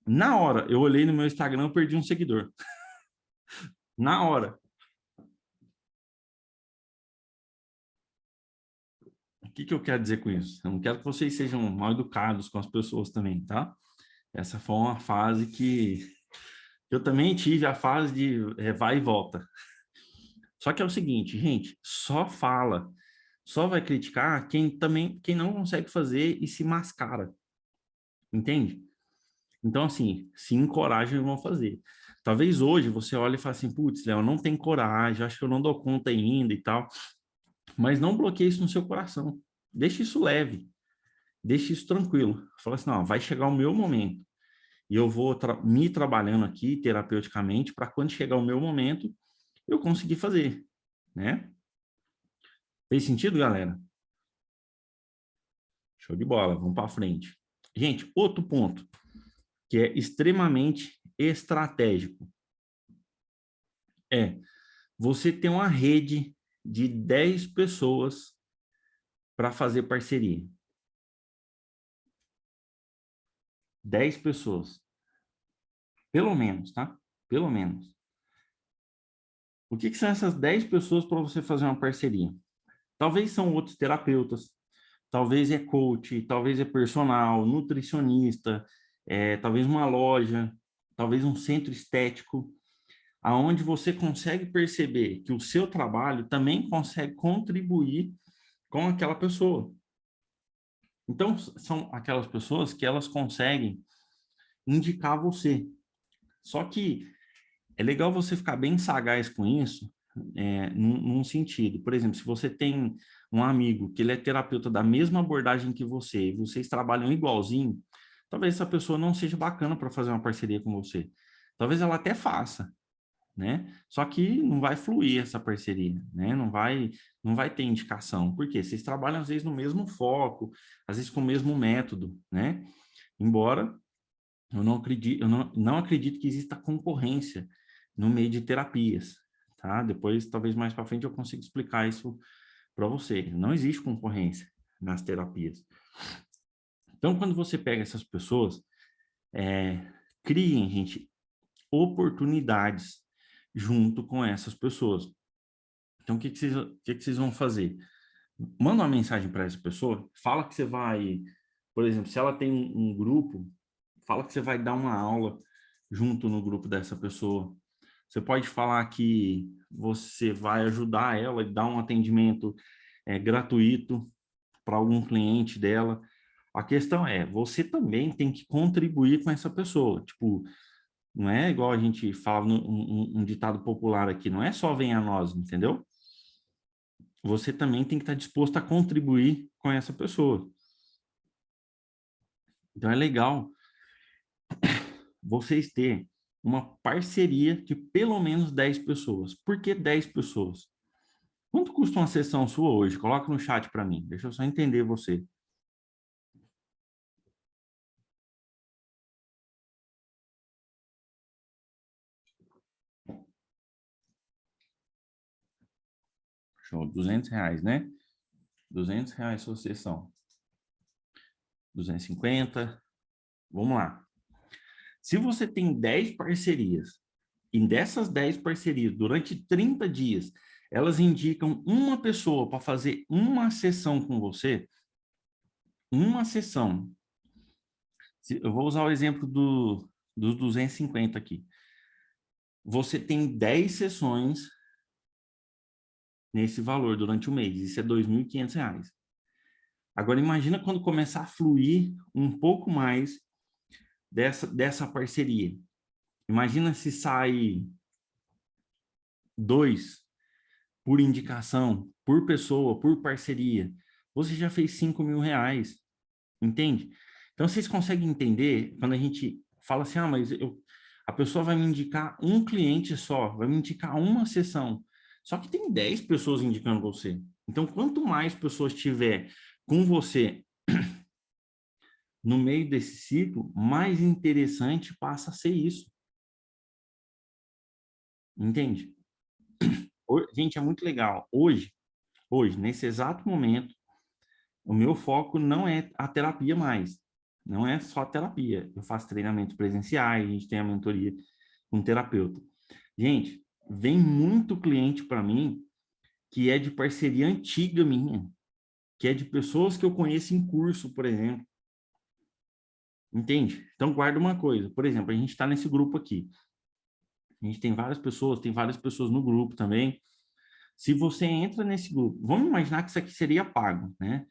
Na hora, eu olhei no meu Instagram, eu perdi um seguidor. Na hora. O que que eu quero dizer com isso? Eu não quero que vocês sejam mal educados com as pessoas também, tá? Essa foi uma fase que eu também tive a fase de vai e volta. Só que é o seguinte, gente, só fala, só vai criticar quem não consegue fazer e se mascara, entende? Então, assim, se encorajam e vão fazer. Talvez hoje você olhe e fale assim, putz, Léo, não tem coragem, acho que eu não dou conta ainda e tal. Mas não bloqueie isso no seu coração. Deixe isso leve, deixe isso tranquilo. Fala assim, não, vai chegar o meu momento. E eu vou me trabalhando aqui terapeuticamente para quando chegar o meu momento, eu conseguir fazer, né? Fez sentido, galera? Show de bola, vamos para frente. Gente, outro ponto que é extremamente estratégico é você ter uma rede de 10 pessoas para fazer parceria. 10 pessoas. Pelo menos, tá? Pelo menos. O que que são essas 10 pessoas para você fazer uma parceria? Talvez são outros terapeutas, talvez é coach, talvez é personal, nutricionista, talvez uma loja, talvez um centro estético, aonde você consegue perceber que o seu trabalho também consegue contribuir com aquela pessoa. Então, são aquelas pessoas que elas conseguem indicar você. Só que é legal você ficar bem sagaz com isso, num sentido. Por exemplo, se você tem um amigo que ele é terapeuta da mesma abordagem que você, e vocês trabalham igualzinho, talvez essa pessoa não seja bacana para fazer uma parceria com você. Talvez ela até faça, né? Só que não vai fluir essa parceria, né? Não vai ter indicação. Por quê? Vocês trabalham às vezes no mesmo foco, às vezes com o mesmo método, né? Embora eu não acredito que exista concorrência no meio de terapias, tá? Depois, talvez mais para frente, eu consiga explicar isso para você. Não existe concorrência nas terapias. Então, quando você pega essas pessoas, criem, gente, oportunidades junto com essas pessoas. Então, o que que vocês vão fazer? Manda uma mensagem para essa pessoa, fala que você vai, por exemplo, se ela tem um grupo, fala que você vai dar uma aula junto no grupo dessa pessoa. Você pode falar que você vai ajudar ela e dar um atendimento gratuito para algum cliente dela. A questão é, você também tem que contribuir com essa pessoa. Tipo, não é igual a gente fala um ditado popular aqui, não é só vem a nós, entendeu? Você também tem que estar disposto a contribuir com essa pessoa. Então é legal vocês terem uma parceria de pelo menos 10 pessoas. Por que 10 pessoas? Quanto custa uma sessão sua hoje? Coloca no chat para mim. Deixa eu só entender você. Show, R$ 200, né? R$ 200 sua sessão. 250. Vamos lá. Se você tem 10 parcerias, e dessas 10 parcerias, durante 30 dias, elas indicam uma pessoa para fazer uma sessão com você, uma sessão. Eu vou usar o exemplo dos 250 aqui. Você tem 10 sessões nesse valor durante o mês. Isso é R$ 2.500. Agora, imagina quando começar a fluir um pouco mais dessa parceria. Imagina se sai 2 por indicação, por pessoa, por parceria. Você já fez R$ 5.000, entende? Então, vocês conseguem entender quando a gente fala assim, mas a pessoa vai me indicar um cliente só, vai me indicar uma sessão. Só que tem 10 pessoas indicando você. Então, quanto mais pessoas tiver com você no meio desse ciclo, mais interessante passa a ser isso. Entende? Gente, é muito legal. Hoje, nesse exato momento, o meu foco não é a terapia mais. Não é só terapia. Eu faço treinamentos presenciais, a gente tem a mentoria com um terapeuta. Gente, vem muito cliente para mim que é de parceria antiga minha, que é de pessoas que eu conheço em curso, por exemplo. Entende? Então, guarda uma coisa. Por exemplo, a gente está nesse grupo aqui. A gente tem várias pessoas no grupo também. Se você entra nesse grupo, vamos imaginar que isso aqui seria pago, né?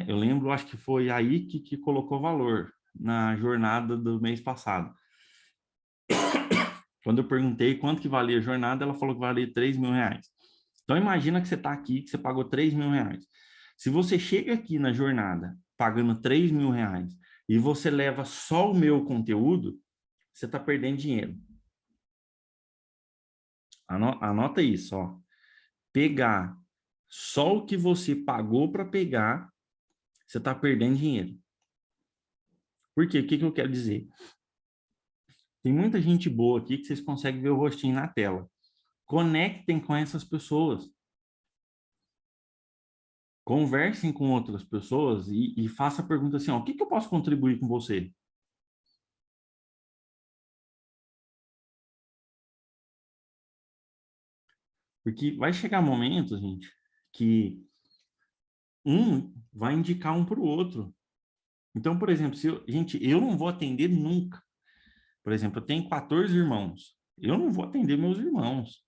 Eu lembro, acho que foi aí que colocou valor na jornada do mês passado. Quando eu perguntei quanto que valia a jornada, ela falou que valia R$ 3.000. Então, imagina que você está aqui, que você pagou R$ 3.000. Se você chega aqui na jornada pagando R$ 3.000 e você leva só o meu conteúdo, você está perdendo dinheiro. Anota isso, ó. Pegar só o que você pagou para pegar, você está perdendo dinheiro. Por quê? O que eu quero dizer? Tem muita gente boa aqui que vocês conseguem ver o rostinho na tela. Conectem com essas pessoas. Conversem com outras pessoas e faça a pergunta assim, ó, o que eu posso contribuir com você? Porque vai chegar momentos, gente, que um vai indicar um para o outro. Então, por exemplo, gente, eu não vou atender nunca. Por exemplo, eu tenho 14 irmãos. Eu não vou atender meus irmãos.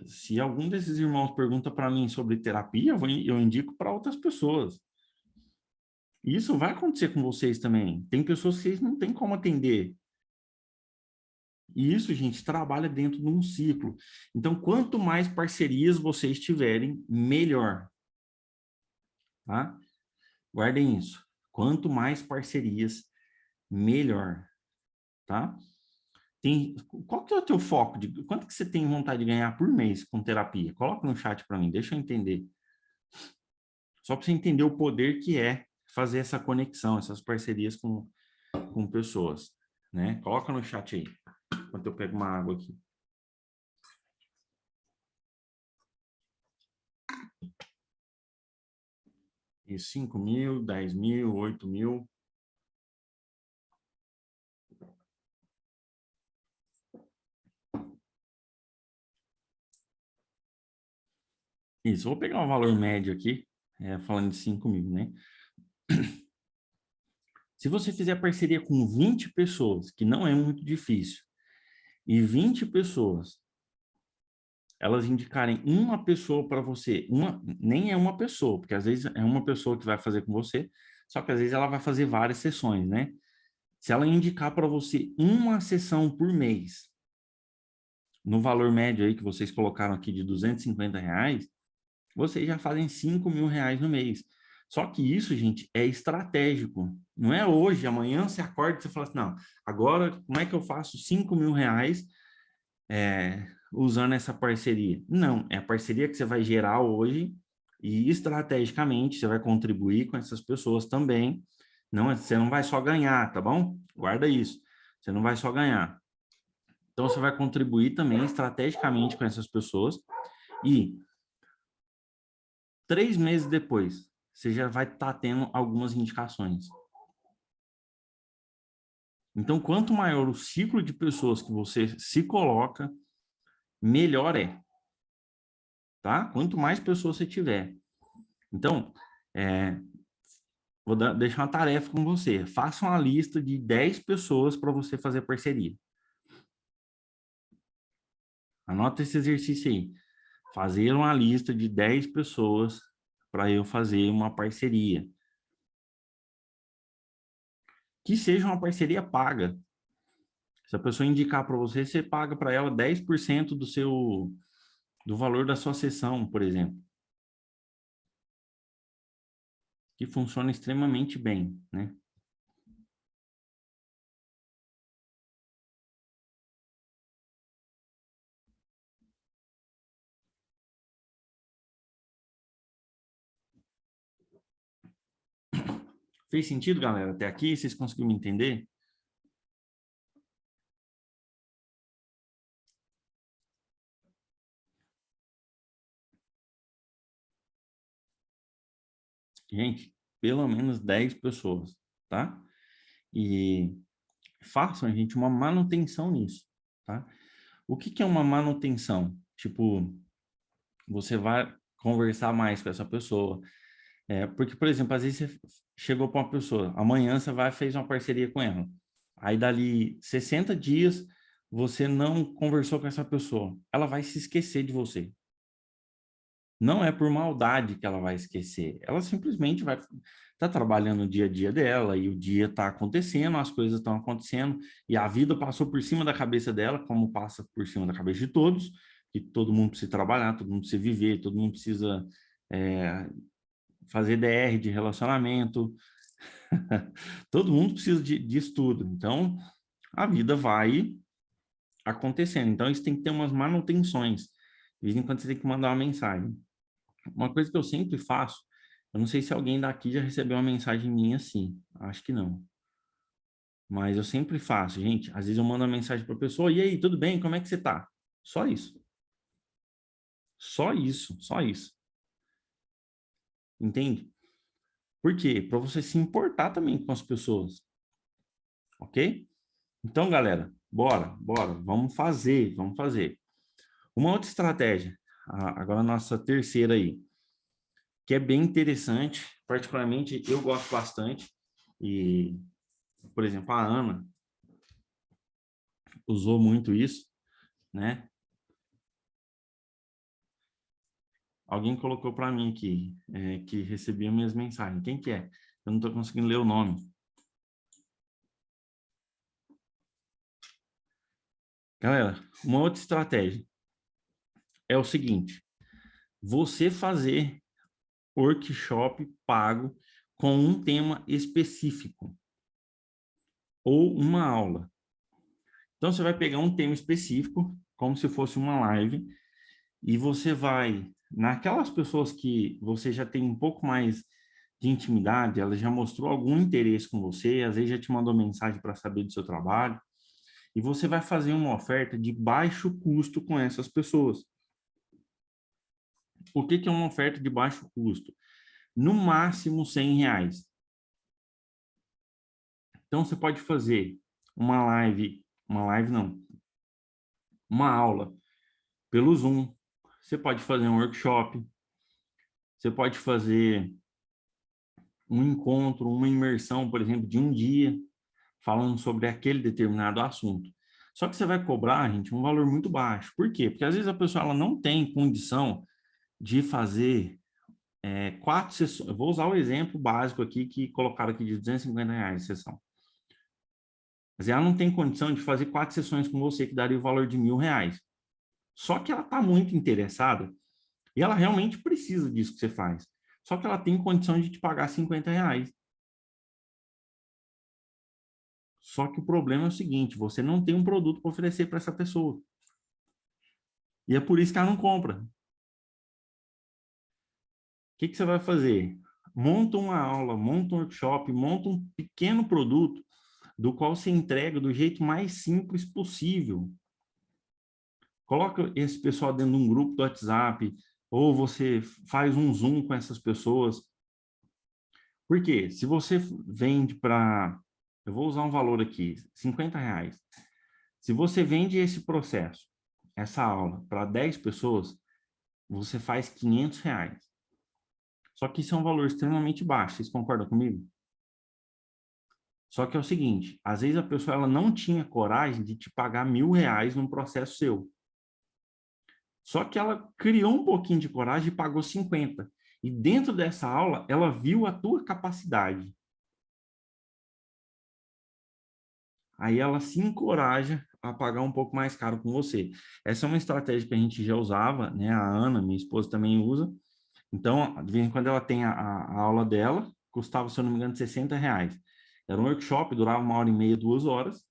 Se algum desses irmãos pergunta para mim sobre terapia, eu indico para outras pessoas. E isso vai acontecer com vocês também. Tem pessoas que vocês não têm como atender. E isso, gente, trabalha dentro de um ciclo. Então, quanto mais parcerias vocês tiverem, melhor. Tá? Guardem isso. Quanto mais parcerias, melhor. Tá? Qual que é o teu foco? Quanto que você tem vontade de ganhar por mês com terapia? Coloca no chat para mim, deixa eu entender. Só para você entender o poder que é fazer essa conexão, essas parcerias com pessoas, né? Coloca no chat aí, enquanto eu pego uma água aqui. E 5.000, 10.000, 8.000. Isso, vou pegar o valor médio aqui, falando de 5.000, né? Se você fizer parceria com 20 pessoas, que não é muito difícil, e 20 pessoas, elas indicarem uma pessoa para você, nem é uma pessoa, porque às vezes é uma pessoa que vai fazer com você, só que às vezes ela vai fazer várias sessões, né? Se ela indicar para você uma sessão por mês, no valor médio aí que vocês colocaram aqui de R$ 250, vocês já fazem R$ 5.000 no mês. Só que isso, gente, é estratégico. Não é hoje, amanhã você acorda e você fala assim, não, agora como é que eu faço R$ 5.000 usando essa parceria? Não, é a parceria que você vai gerar hoje e estrategicamente você vai contribuir com essas pessoas também. Não, você não vai só ganhar, tá bom? Guarda isso. Você não vai só ganhar. Então você vai contribuir também estrategicamente com essas pessoas e 3 meses depois você já vai estar tendo algumas indicações. Então, quanto maior o ciclo de pessoas que você se coloca, melhor é, tá? Quanto mais pessoas você tiver. Então, deixar uma tarefa com você. Faça uma lista de 10 pessoas para você fazer parceria. Anota esse exercício aí. Fazer uma lista de 10 pessoas para eu fazer uma parceria. Que seja uma parceria paga. Se a pessoa indicar para você, você paga para ela 10% do valor da sua sessão, por exemplo. Que funciona extremamente bem, né? Fez sentido, galera? Até aqui, vocês conseguiram me entender? Gente, pelo menos 10 pessoas, tá? E façam, gente, uma manutenção nisso, tá? O que que é uma manutenção? Tipo, você vai conversar mais com essa pessoa. Porque, por exemplo, às vezes você chegou para uma pessoa, amanhã você vai fez uma parceria com ela. Aí, dali 60 dias, você não conversou com essa pessoa. Ela vai se esquecer de você. Não é por maldade que ela vai esquecer. Ela simplesmente vai estar trabalhando o dia a dia dela e o dia está acontecendo, as coisas estão acontecendo e a vida passou por cima da cabeça dela, como passa por cima da cabeça de todos, que todo mundo precisa trabalhar, todo mundo precisa viver, todo mundo precisa é, fazer DR de relacionamento, todo mundo precisa de estudo. Então, a vida vai acontecendo. Então, isso tem que ter umas manutenções. De vez em quando você tem que mandar uma mensagem. Uma coisa que eu sempre faço, eu não sei se alguém daqui já recebeu uma mensagem minha assim, acho que não. Mas eu sempre faço, gente. Às vezes eu mando uma mensagem para a pessoa, e aí, tudo bem? Como é que você tá? Só isso. Só isso, só isso. Entende? Por quê? Para você se importar também com as pessoas, ok? Então, galera, bora, vamos fazer, vamos fazer. Uma outra estratégia, agora a nossa terceira aí, que é bem interessante, particularmente eu gosto bastante, e, por exemplo, a Ana usou muito isso, né? Alguém colocou para mim aqui, que recebia minhas mensagens. Quem que é? Eu não estou conseguindo ler o nome. Galera, uma outra estratégia é o seguinte: você fazer workshop pago com um tema específico ou uma aula. Então, você vai pegar um tema específico, como se fosse uma live, e você vai, naquelas pessoas que você já tem um pouco mais de intimidade, ela já mostrou algum interesse com você, às vezes já te mandou mensagem para saber do seu trabalho, e você vai fazer uma oferta de baixo custo com essas pessoas. O que que é uma oferta de baixo custo? No máximo R$ 100. Então, você pode fazer uma live não, uma aula pelo Zoom, você pode fazer um workshop, você pode fazer um encontro, uma imersão, por exemplo, de um dia, falando sobre aquele determinado assunto. Só que você vai cobrar, gente, um valor muito baixo. Por quê? Porque às vezes a pessoa ela não tem condição de fazer 4 sessões. Eu vou usar o exemplo básico aqui que colocaram aqui de R$ 250 a sessão. Mas ela não tem condição de fazer 4 sessões com você, que daria o valor de R$ 1.000. Só que ela está muito interessada e ela realmente precisa disso que você faz. Só que ela tem condição de te pagar R$ 50. Só que o problema é o seguinte, você não tem um produto para oferecer para essa pessoa. E é por isso que ela não compra. O que que você vai fazer? Monta uma aula, monta um workshop, monta um pequeno produto do qual você entrega do jeito mais simples possível. Coloca esse pessoal dentro de um grupo do WhatsApp, ou você faz um Zoom com essas pessoas. Por quê? Se você vende para... Eu vou usar um valor aqui, R$ 50. Se você vende esse processo, essa aula, para 10 pessoas, você faz R$ 500. Só que isso é um valor extremamente baixo, vocês concordam comigo? Só que é o seguinte, às vezes a pessoa ela não tinha coragem de te pagar R$ 1.000 num processo seu. Só que ela criou um pouquinho de coragem e pagou 50. E dentro dessa aula, ela viu a tua capacidade. Aí ela se encoraja a pagar um pouco mais caro com você. Essa é uma estratégia que a gente já usava, né? A Ana, minha esposa, também usa. Então, de vez em quando ela tem a aula dela, custava, se eu não me engano, R$ 60. Era um workshop, durava 1h30, 2 horas.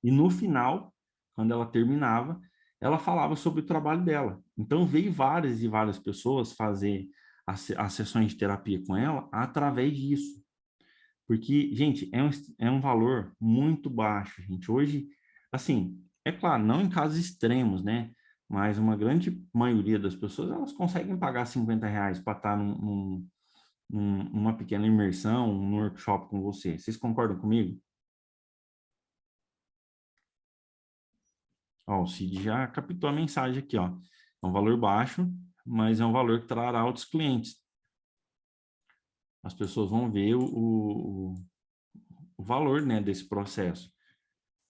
E no final, quando ela terminava, ela falava sobre o trabalho dela. Então, veio várias e várias pessoas fazer as sessões de terapia com ela através disso. Porque, gente, é um valor muito baixo, gente. Hoje, assim, é claro, não em casos extremos, né? Mas uma grande maioria das pessoas, elas conseguem pagar R$ 50 para estar numa pequena imersão, num workshop com você. Vocês concordam comigo? Ó, o Cid já captou a mensagem aqui, ó. É um valor baixo, mas é um valor que trará outros clientes. As pessoas vão ver o valor, né, desse processo.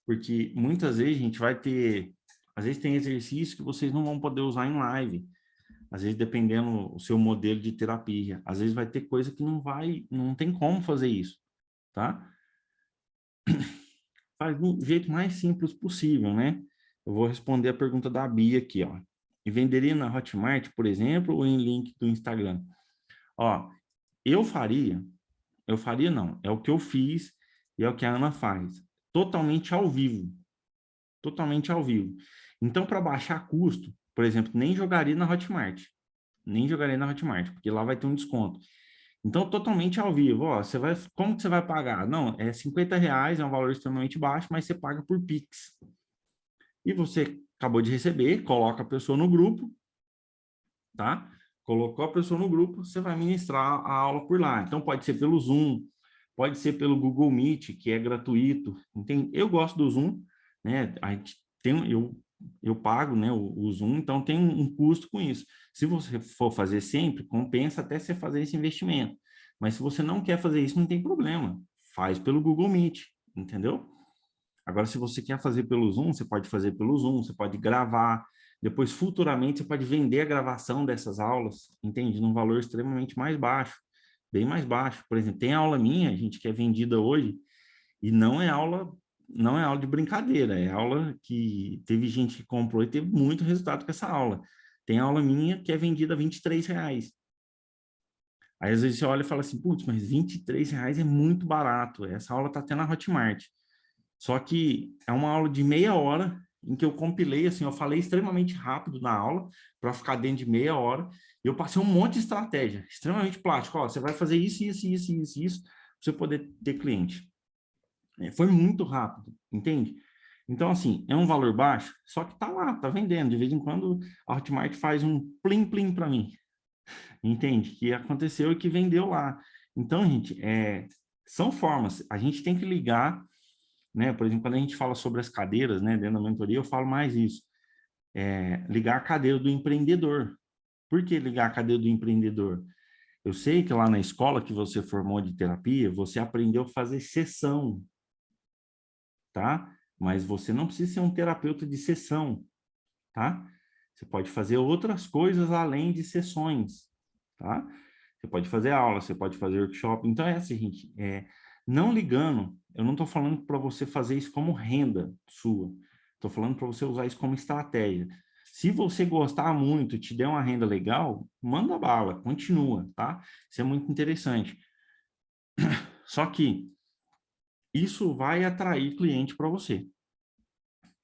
Porque muitas vezes a gente vai ter... Às vezes tem exercício que vocês não vão poder usar em live. Às vezes, dependendo do seu modelo de terapia. Às vezes vai ter coisa que não tem como fazer isso, tá? Faz do jeito mais simples possível, né? Eu vou responder a pergunta da Bia aqui, ó. E venderia na Hotmart, por exemplo, ou em link do Instagram? Ó, eu faria não, é o que eu fiz e é o que a Ana faz. Totalmente ao vivo. Totalmente ao vivo. Então, para baixar custo, por exemplo, nem jogaria na Hotmart. Nem jogaria na Hotmart, porque lá vai ter um desconto. Então, totalmente ao vivo. Ó, como que você vai pagar? Não, é R$ 50, é um valor extremamente baixo, mas você paga por Pix. E você acabou de receber, coloca a pessoa no grupo, tá? Colocou a pessoa no grupo, você vai ministrar a aula por lá. Então, pode ser pelo Zoom, pode ser pelo Google Meet, que é gratuito. Entende? Eu gosto do Zoom, né? A gente eu pago, né, o Zoom, então tem um custo com isso. Se você for fazer sempre, compensa até você fazer esse investimento. Mas se você não quer fazer isso, não tem problema. Faz pelo Google Meet, entendeu? Agora, se você quer fazer pelo Zoom, você pode fazer pelo Zoom, você pode gravar. Depois, futuramente, você pode vender a gravação dessas aulas, entende? Num valor extremamente mais baixo, bem mais baixo. Por exemplo, tem aula minha, gente, que é vendida hoje, e não é aula de brincadeira, é aula que teve gente que comprou e teve muito resultado com essa aula. Tem aula minha que é vendida a R$ 23. Aí, às vezes, você olha e fala assim, putz, mas R$ 23 é muito barato. Essa aula está até na Hotmart. Só que é uma aula de meia hora em que eu compilei, assim, eu falei extremamente rápido na aula para ficar dentro de meia hora. E eu passei um monte de estratégia, extremamente plástico. Ó, você vai fazer isso, isso, isso, isso, isso, para você poder ter cliente. Foi muito rápido, entende? Então, assim, é um valor baixo, só que tá lá, tá vendendo. De vez em quando a Hotmart faz um plim-plim para mim, entende? Que aconteceu e que vendeu lá. Então, gente, são formas. A gente tem que ligar, né? Por exemplo, quando a gente fala sobre as cadeiras, né, dentro da mentoria, eu falo mais isso. Ligar a cadeira do empreendedor. Por que ligar a cadeira do empreendedor? Eu sei que lá na escola que você formou de terapia, você aprendeu a fazer sessão, tá? Mas você não precisa ser um terapeuta de sessão, tá? Você pode fazer outras coisas além de sessões, tá? Você pode fazer aula, você pode fazer workshop. Então, é assim, gente, não ligando, eu não estou falando para você fazer isso como renda sua. Estou falando para você usar isso como estratégia. Se você gostar muito, te der uma renda legal, manda bala, continua, tá? Isso é muito interessante. Só que isso vai atrair cliente para você.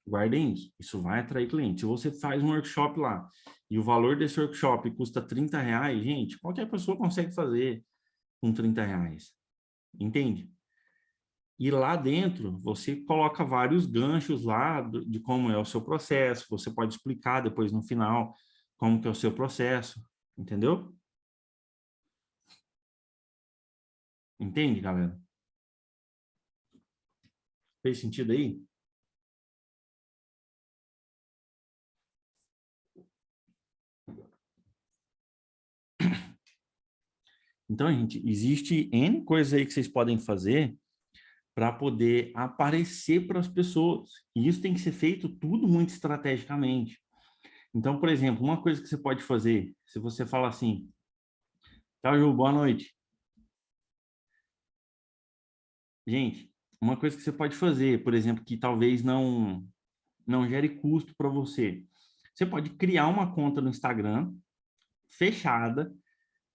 Guardem isso. Isso vai atrair cliente. Se você faz um workshop lá e o valor desse workshop custa R$ 30, gente, qualquer pessoa consegue fazer com R$ 30. Entende? E lá dentro, você coloca vários ganchos lá de como é o seu processo. Você pode explicar depois no final como que é o seu processo. Entendeu? Entende, galera? Fez sentido aí? Então, gente, existe N coisas aí que vocês podem fazer para poder aparecer para as pessoas. E isso tem que ser feito tudo muito estrategicamente. Então, por exemplo, uma coisa que você pode fazer, se você fala assim, tá, Ju, boa noite. Gente, uma coisa que você pode fazer, por exemplo, que talvez não gere custo para você. Você pode criar uma conta no Instagram fechada,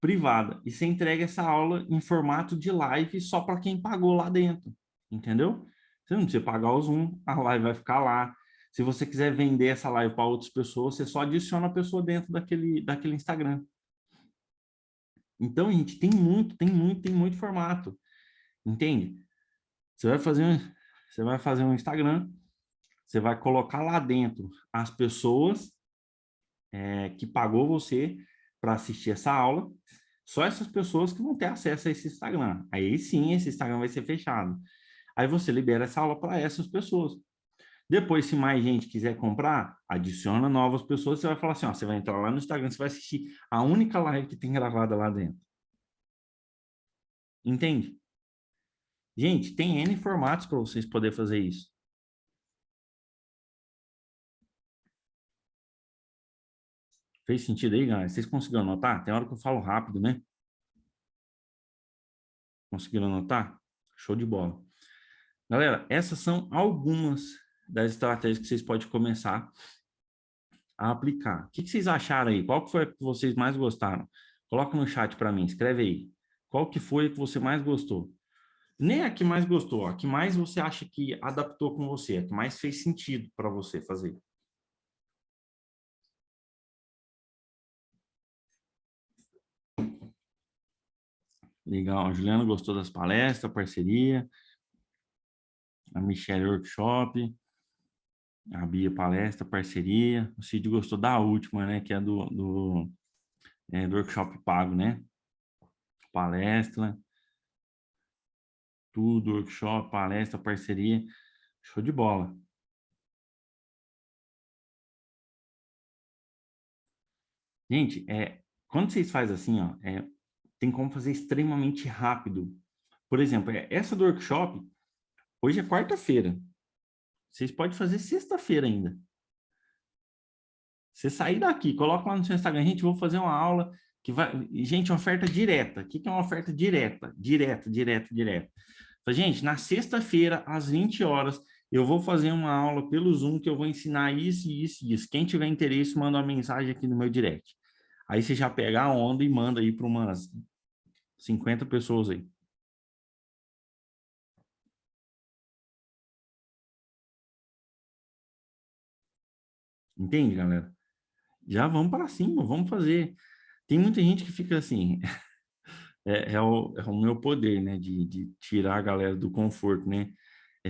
privada, e você entrega essa aula em formato de live só para quem pagou lá dentro, entendeu? Você não precisa pagar o Zoom, a live vai ficar lá. Se você quiser vender essa live para outras pessoas, você só adiciona a pessoa dentro daquele Instagram. Então, gente, tem muito formato, entende? Você vai fazer um, você vai fazer um Instagram, você vai colocar lá dentro as pessoas que pagou você para assistir essa aula, só essas pessoas que vão ter acesso a esse Instagram. Aí sim, esse Instagram vai ser fechado. Aí você libera essa aula para essas pessoas. Depois, se mais gente quiser comprar, adiciona novas pessoas. Você vai falar assim: ó, você vai entrar lá no Instagram, você vai assistir a única live que tem gravada lá dentro. Entende? Gente, tem N formatos para vocês poderem fazer isso. Fez sentido aí, galera? Vocês conseguiram anotar? Tem hora que eu falo rápido, né? Conseguiram anotar? Show de bola. Galera, essas são algumas das estratégias que vocês podem começar a aplicar. O que vocês acharam aí? Qual que foi a que vocês mais gostaram? Coloca no chat para mim, escreve aí. Qual que foi a que você mais gostou? Nem a que mais gostou, a que mais você acha que adaptou com você, a que mais fez sentido para você fazer. Legal, a Juliana gostou das palestras, parceria, a Michelle Workshop, a Bia palestra, parceria, o Cid gostou da última, né, que é do workshop pago, né? Palestra, tudo, workshop, palestra, parceria, show de bola. Gente, quando vocês fazem assim, ó, tem como fazer extremamente rápido. Por exemplo, essa do workshop, hoje é quarta-feira. Vocês podem fazer sexta-feira ainda. Você sair daqui, coloca lá no seu Instagram, gente, vou fazer uma aula que vai... Gente, uma oferta direta. O que que é uma oferta direta? Direta, direta, direta. Fala, gente, na sexta-feira, às 20 horas, eu vou fazer uma aula pelo Zoom que eu vou ensinar isso, isso e isso. Quem tiver interesse, manda uma mensagem aqui no meu direct. Aí você já pega a onda e manda aí para umas 50 pessoas aí. Entende, galera? Já vamos para cima, vamos fazer. Tem muita gente que fica assim, é o meu poder, né, de tirar a galera do conforto, né?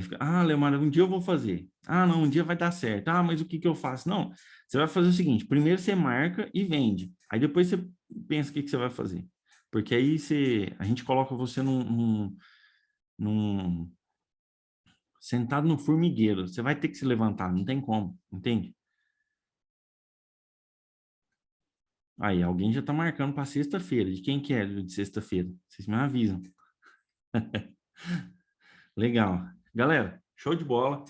Fica, Leomar, um dia eu vou fazer. Não, um dia vai dar certo. Mas o que que eu faço? Não, você vai fazer o seguinte, primeiro você marca e vende. Aí depois você pensa o que que você vai fazer. Porque aí a gente coloca você num, sentado no formigueiro. Você vai ter que se levantar, não tem como, entende? Aí, alguém já tá marcando para sexta-feira. De quem que é de sexta-feira? Vocês me avisam. Legal. Galera, show de bola.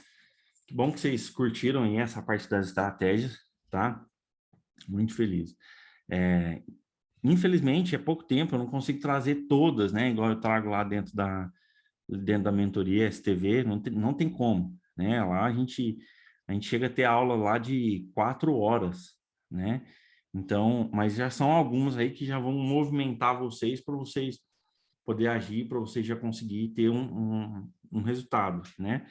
Que bom que vocês curtiram aí essa parte das estratégias, tá? Muito feliz. Infelizmente, é pouco tempo, eu não consigo trazer todas, né? Igual eu trago lá dentro da mentoria STV, não tem como, né? Lá a gente A gente chega a ter aula lá de 4 horas, né? Então, mas já são algumas aí que já vão movimentar vocês para vocês poder agir, para vocês já conseguir ter um resultado, né?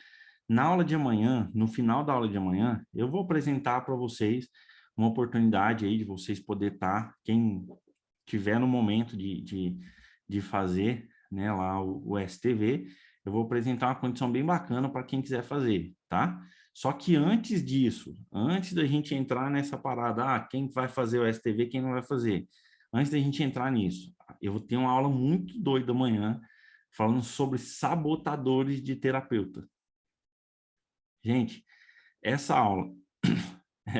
Na aula de amanhã, no final da aula de amanhã, eu vou apresentar para vocês uma oportunidade aí de vocês poder estar, quem tiver no momento de fazer, né, lá o STV, eu vou apresentar uma condição bem bacana para quem quiser fazer, tá? Só que antes disso, antes da gente entrar nessa parada, quem vai fazer o STV, quem não vai fazer, antes da gente entrar nisso, eu vou ter uma aula muito doida amanhã, falando sobre sabotadores de terapeuta. Gente, essa aula,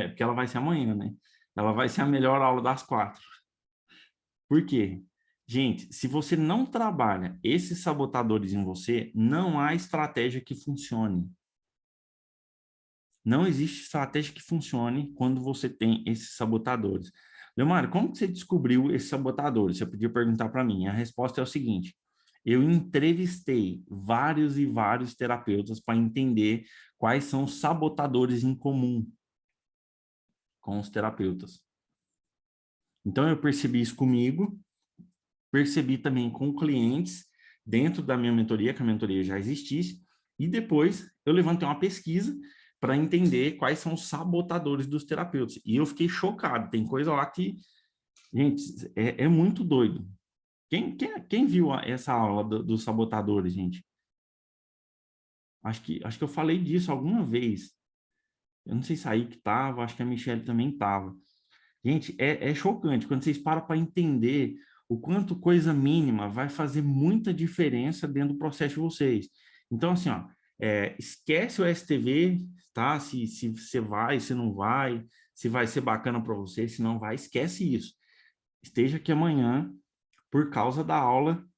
porque ela vai ser amanhã, né? Ela vai ser a melhor aula das 4. Por quê? Gente, se você não trabalha esses sabotadores em você, não há estratégia que funcione. Não existe estratégia que funcione quando você tem esses sabotadores. Leomar, como que você descobriu esses sabotadores? Você podia perguntar para mim. A resposta é o seguinte: eu entrevistei vários e vários terapeutas para entender quais são os sabotadores em comum com os terapeutas. Então, eu percebi isso comigo, percebi também com clientes dentro da minha mentoria, que a mentoria já existisse, e depois eu levantei uma pesquisa para entender quais são os sabotadores dos terapeutas. E eu fiquei chocado, tem coisa lá que, gente, é muito doido. Quem viu essa aula dos sabotadores, gente? Acho que eu falei disso alguma vez. Eu não sei se aí que estava, acho que a Michelle também estava. Gente, é chocante quando vocês param para entender o quanto coisa mínima vai fazer muita diferença dentro do processo de vocês. Então, assim, ó, esquece o STV, tá? Se você vai, se não vai, se vai ser bacana para você, se não vai, esquece isso. Esteja aqui amanhã por causa da aula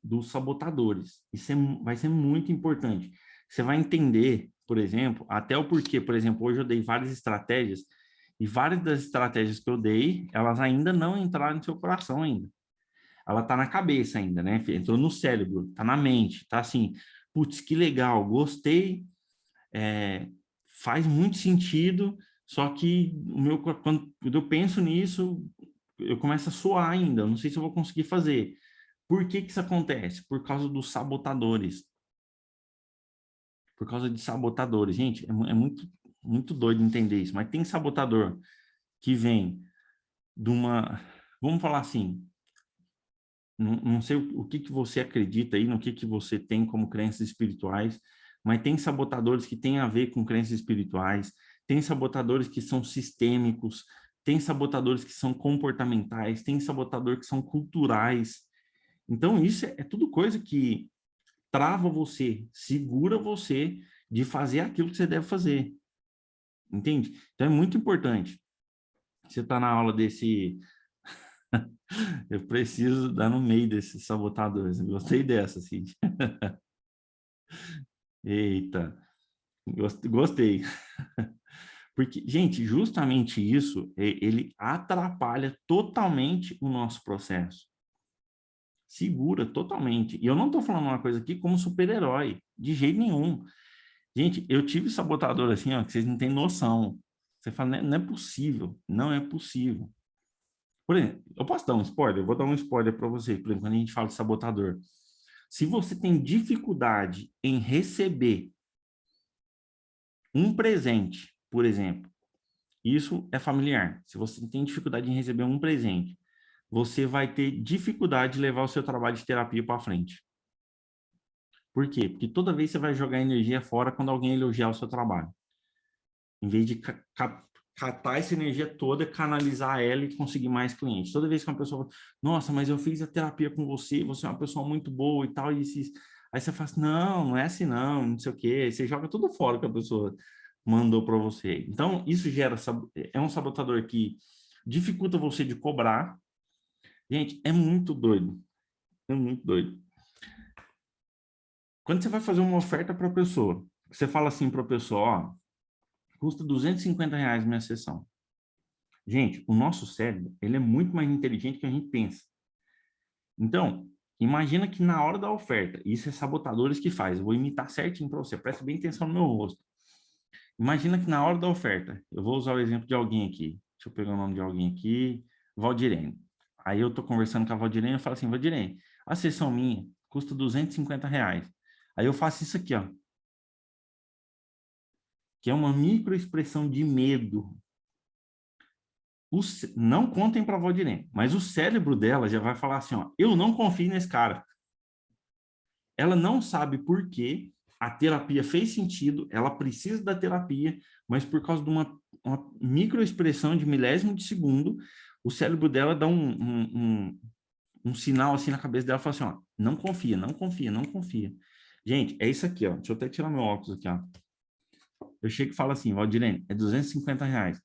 dos sabotadores. Isso vai ser muito importante. Você vai entender, por exemplo, até o porquê. Por exemplo, hoje eu dei várias estratégias e várias das estratégias que eu dei, elas ainda não entraram no seu coração ainda. Ela tá na cabeça ainda, né? Entrou no cérebro, tá na mente, tá assim, putz, que legal, gostei, faz muito sentido, só que quando eu penso nisso, eu começo a suar ainda, eu não sei se eu vou conseguir fazer. Por que que isso acontece? Por causa dos sabotadores. Por causa de sabotadores. Gente, é muito, muito doido entender isso, mas tem sabotador que vem de uma... Vamos falar assim, não sei o que que você acredita aí, no que você tem como crenças espirituais, mas tem sabotadores que têm a ver com crenças espirituais, tem sabotadores que são sistêmicos, tem sabotadores que são comportamentais, tem sabotador que são culturais. Então, isso é tudo coisa que trava você, segura você de fazer aquilo que você deve fazer. Entende? Então, é muito importante. Você está na aula desse... Eu preciso dar no meio desses sabotadores. Eu gostei dessa, Cid. Eita, gostei. Porque, gente, justamente isso, ele atrapalha totalmente o nosso processo. Segura totalmente. E eu não estou falando uma coisa aqui como super-herói, de jeito nenhum. Gente, eu tive sabotador assim, ó, que vocês não têm noção. Você fala, não é possível, não é possível. Por exemplo, eu posso dar um spoiler? Eu vou dar um spoiler para você, por exemplo, quando a gente fala de sabotador. Se você tem dificuldade em receber um presente, por exemplo, isso é familiar. Se você tem dificuldade em receber um presente, você vai ter dificuldade de levar o seu trabalho de terapia para frente. Por quê? Porque toda vez você vai jogar energia fora quando alguém elogiar o seu trabalho. Em vez de catar essa energia toda, canalizar ela e conseguir mais clientes. Toda vez que uma pessoa fala, nossa, mas eu fiz a terapia com você, você é uma pessoa muito boa e tal, aí você fala assim, não é assim não sei o quê. Aí você joga tudo fora que a pessoa mandou para você. Então, isso é um sabotador que dificulta você de cobrar. Gente, é muito doido. É muito doido. Quando você vai fazer uma oferta para a pessoa, você fala assim para a pessoa, ó, custa R$ 250 minha sessão. Gente, o nosso cérebro, ele é muito mais inteligente que a gente pensa. Então, imagina que na hora da oferta, isso é sabotadores que faz. Eu vou imitar certinho para você, preste bem atenção no meu rosto. Imagina que na hora da oferta, eu vou usar o exemplo de alguém aqui. Deixa eu pegar o nome de alguém aqui. Valdirene. Aí eu tô conversando com a Valdirene, eu falo assim, Valdirene, a sessão minha custa R$ 250. Aí eu faço isso aqui, ó, que é uma microexpressão de medo. Não contem para a Valdirene, mas o cérebro dela já vai falar assim, ó, eu não confio nesse cara. Ela não sabe por que a terapia fez sentido, ela precisa da terapia, mas por causa de uma microexpressão de milésimo de segundo, o cérebro dela dá um sinal assim na cabeça dela, fala assim, ó, não confia, não confia, não confia. Gente, é isso aqui, ó. Deixa eu até tirar meu óculos aqui, ó. Eu chego e falo assim, Valdirene, é R$ 250.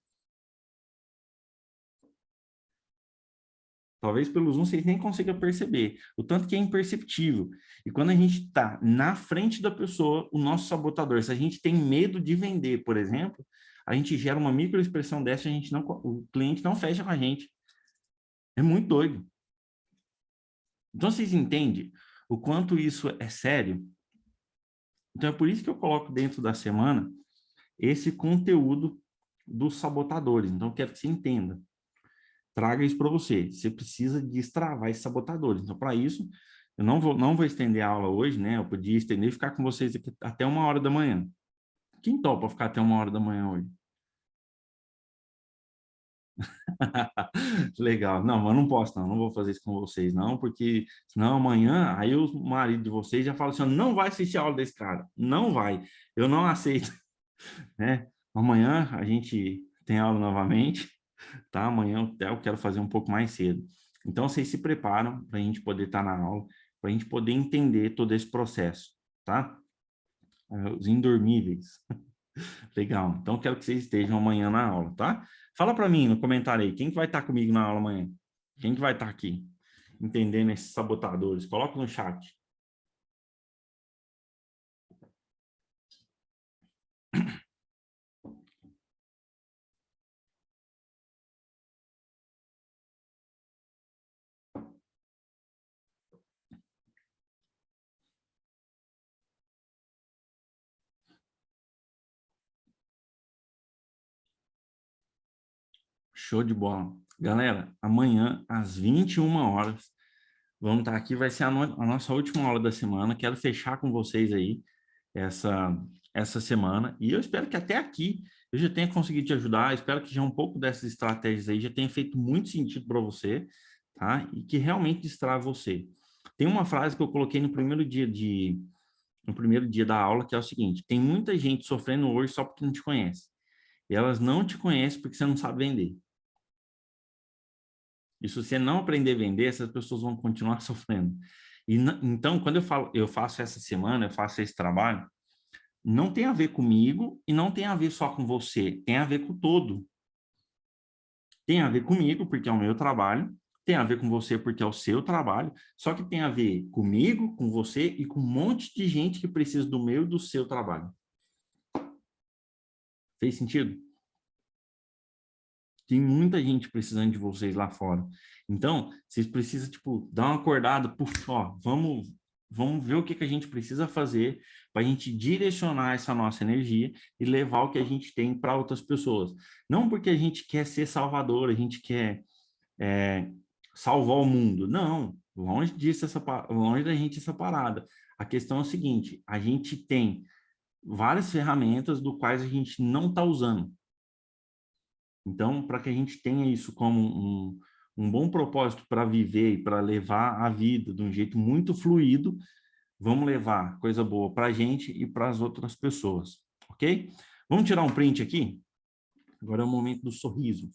Talvez pelos uns vocês nem consigam perceber, o tanto que é imperceptível. E quando a gente está na frente da pessoa, o nosso sabotador, se a gente tem medo de vender, por exemplo, a gente gera uma microexpressão dessa, a gente não, o cliente não fecha com a gente. É muito doido. Então, vocês entendem o quanto isso é sério? Então, é por isso que eu coloco dentro da semana esse conteúdo dos sabotadores. Então, eu quero que você entenda. Traga isso para você. Você precisa destravar esses sabotadores. Então, para isso, eu não vou estender a aula hoje, né? Eu podia estender e ficar com vocês aqui até 1 hora da manhã. Quem topa ficar até 1 hora da manhã hoje? Legal. Não, mas não posso, não. Não vou fazer isso com vocês, não, porque senão amanhã, aí o marido de vocês já fala assim, não vai assistir a aula desse cara. Não vai. Eu não aceito, né? Amanhã a gente tem aula novamente, tá? Amanhã eu quero fazer um pouco mais cedo. Então, vocês se preparam para a gente poder estar na aula, para a gente poder entender todo esse processo, tá? Os indormíveis. Legal. Então, quero que vocês estejam amanhã na aula, tá? Fala para mim no comentário aí, quem que vai estar comigo na aula amanhã? Quem que vai estar aqui? Entendendo esses sabotadores? Coloca no chat. Show de bola. Galera, amanhã, às 21 horas, vamos estar aqui, vai ser a nossa última aula da semana. Quero fechar com vocês aí essa semana. E eu espero que até aqui eu já tenha conseguido te ajudar. Espero que já um pouco dessas estratégias aí já tenha feito muito sentido para você, tá? E que realmente distrava você. Tem uma frase que eu coloquei no primeiro dia da aula, que é o seguinte: tem muita gente sofrendo hoje só porque não te conhece. E elas não te conhecem porque você não sabe vender. E se você não aprender a vender, essas pessoas vão continuar sofrendo. Então, quando eu faço essa semana, eu faço esse trabalho, não tem a ver comigo e não tem a ver só com você, tem a ver com o todo. Tem a ver comigo, porque é o meu trabalho, tem a ver com você, porque é o seu trabalho, só que tem a ver comigo, com você e com um monte de gente que precisa do meu e do seu trabalho. Fez sentido? Tem muita gente precisando de vocês lá fora. Então, vocês precisam, tipo, dar uma acordada, puf, ó, vamos ver o que a gente precisa fazer para a gente direcionar essa nossa energia e levar o que a gente tem para outras pessoas. Não porque a gente quer ser salvador, a gente quer salvar o mundo. Não, longe disso, longe da gente essa parada. A questão é o seguinte, a gente tem várias ferramentas do quais a gente não está usando. Então, para que a gente tenha isso como um bom propósito para viver e para levar a vida de um jeito muito fluido, vamos levar coisa boa para a gente e para as outras pessoas, ok? Vamos tirar um print aqui? Agora é o momento do sorriso.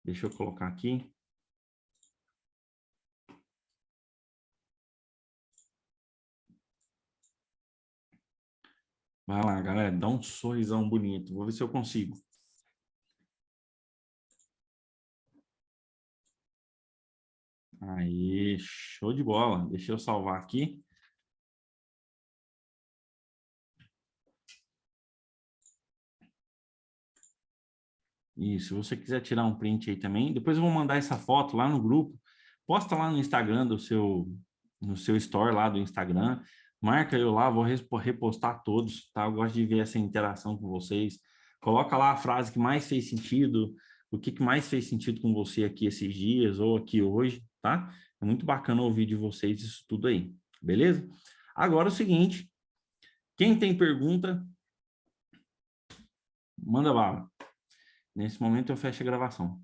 Deixa eu colocar aqui. Vai lá, galera, dá um sorrisão bonito. Vou ver se eu consigo. Aí, show de bola. Deixa eu salvar aqui. E se você quiser tirar um print aí também, depois eu vou mandar essa foto lá no grupo. Posta lá no Instagram no seu store lá do Instagram. Marca eu lá, vou repostar todos, tá? Eu gosto de ver essa interação com vocês. Coloca lá a frase que mais fez sentido, o que mais fez sentido com você aqui esses dias ou aqui hoje, tá? É muito bacana ouvir de vocês isso tudo aí, beleza? Agora é o seguinte, quem tem pergunta, manda bala. Nesse momento eu fecho a gravação.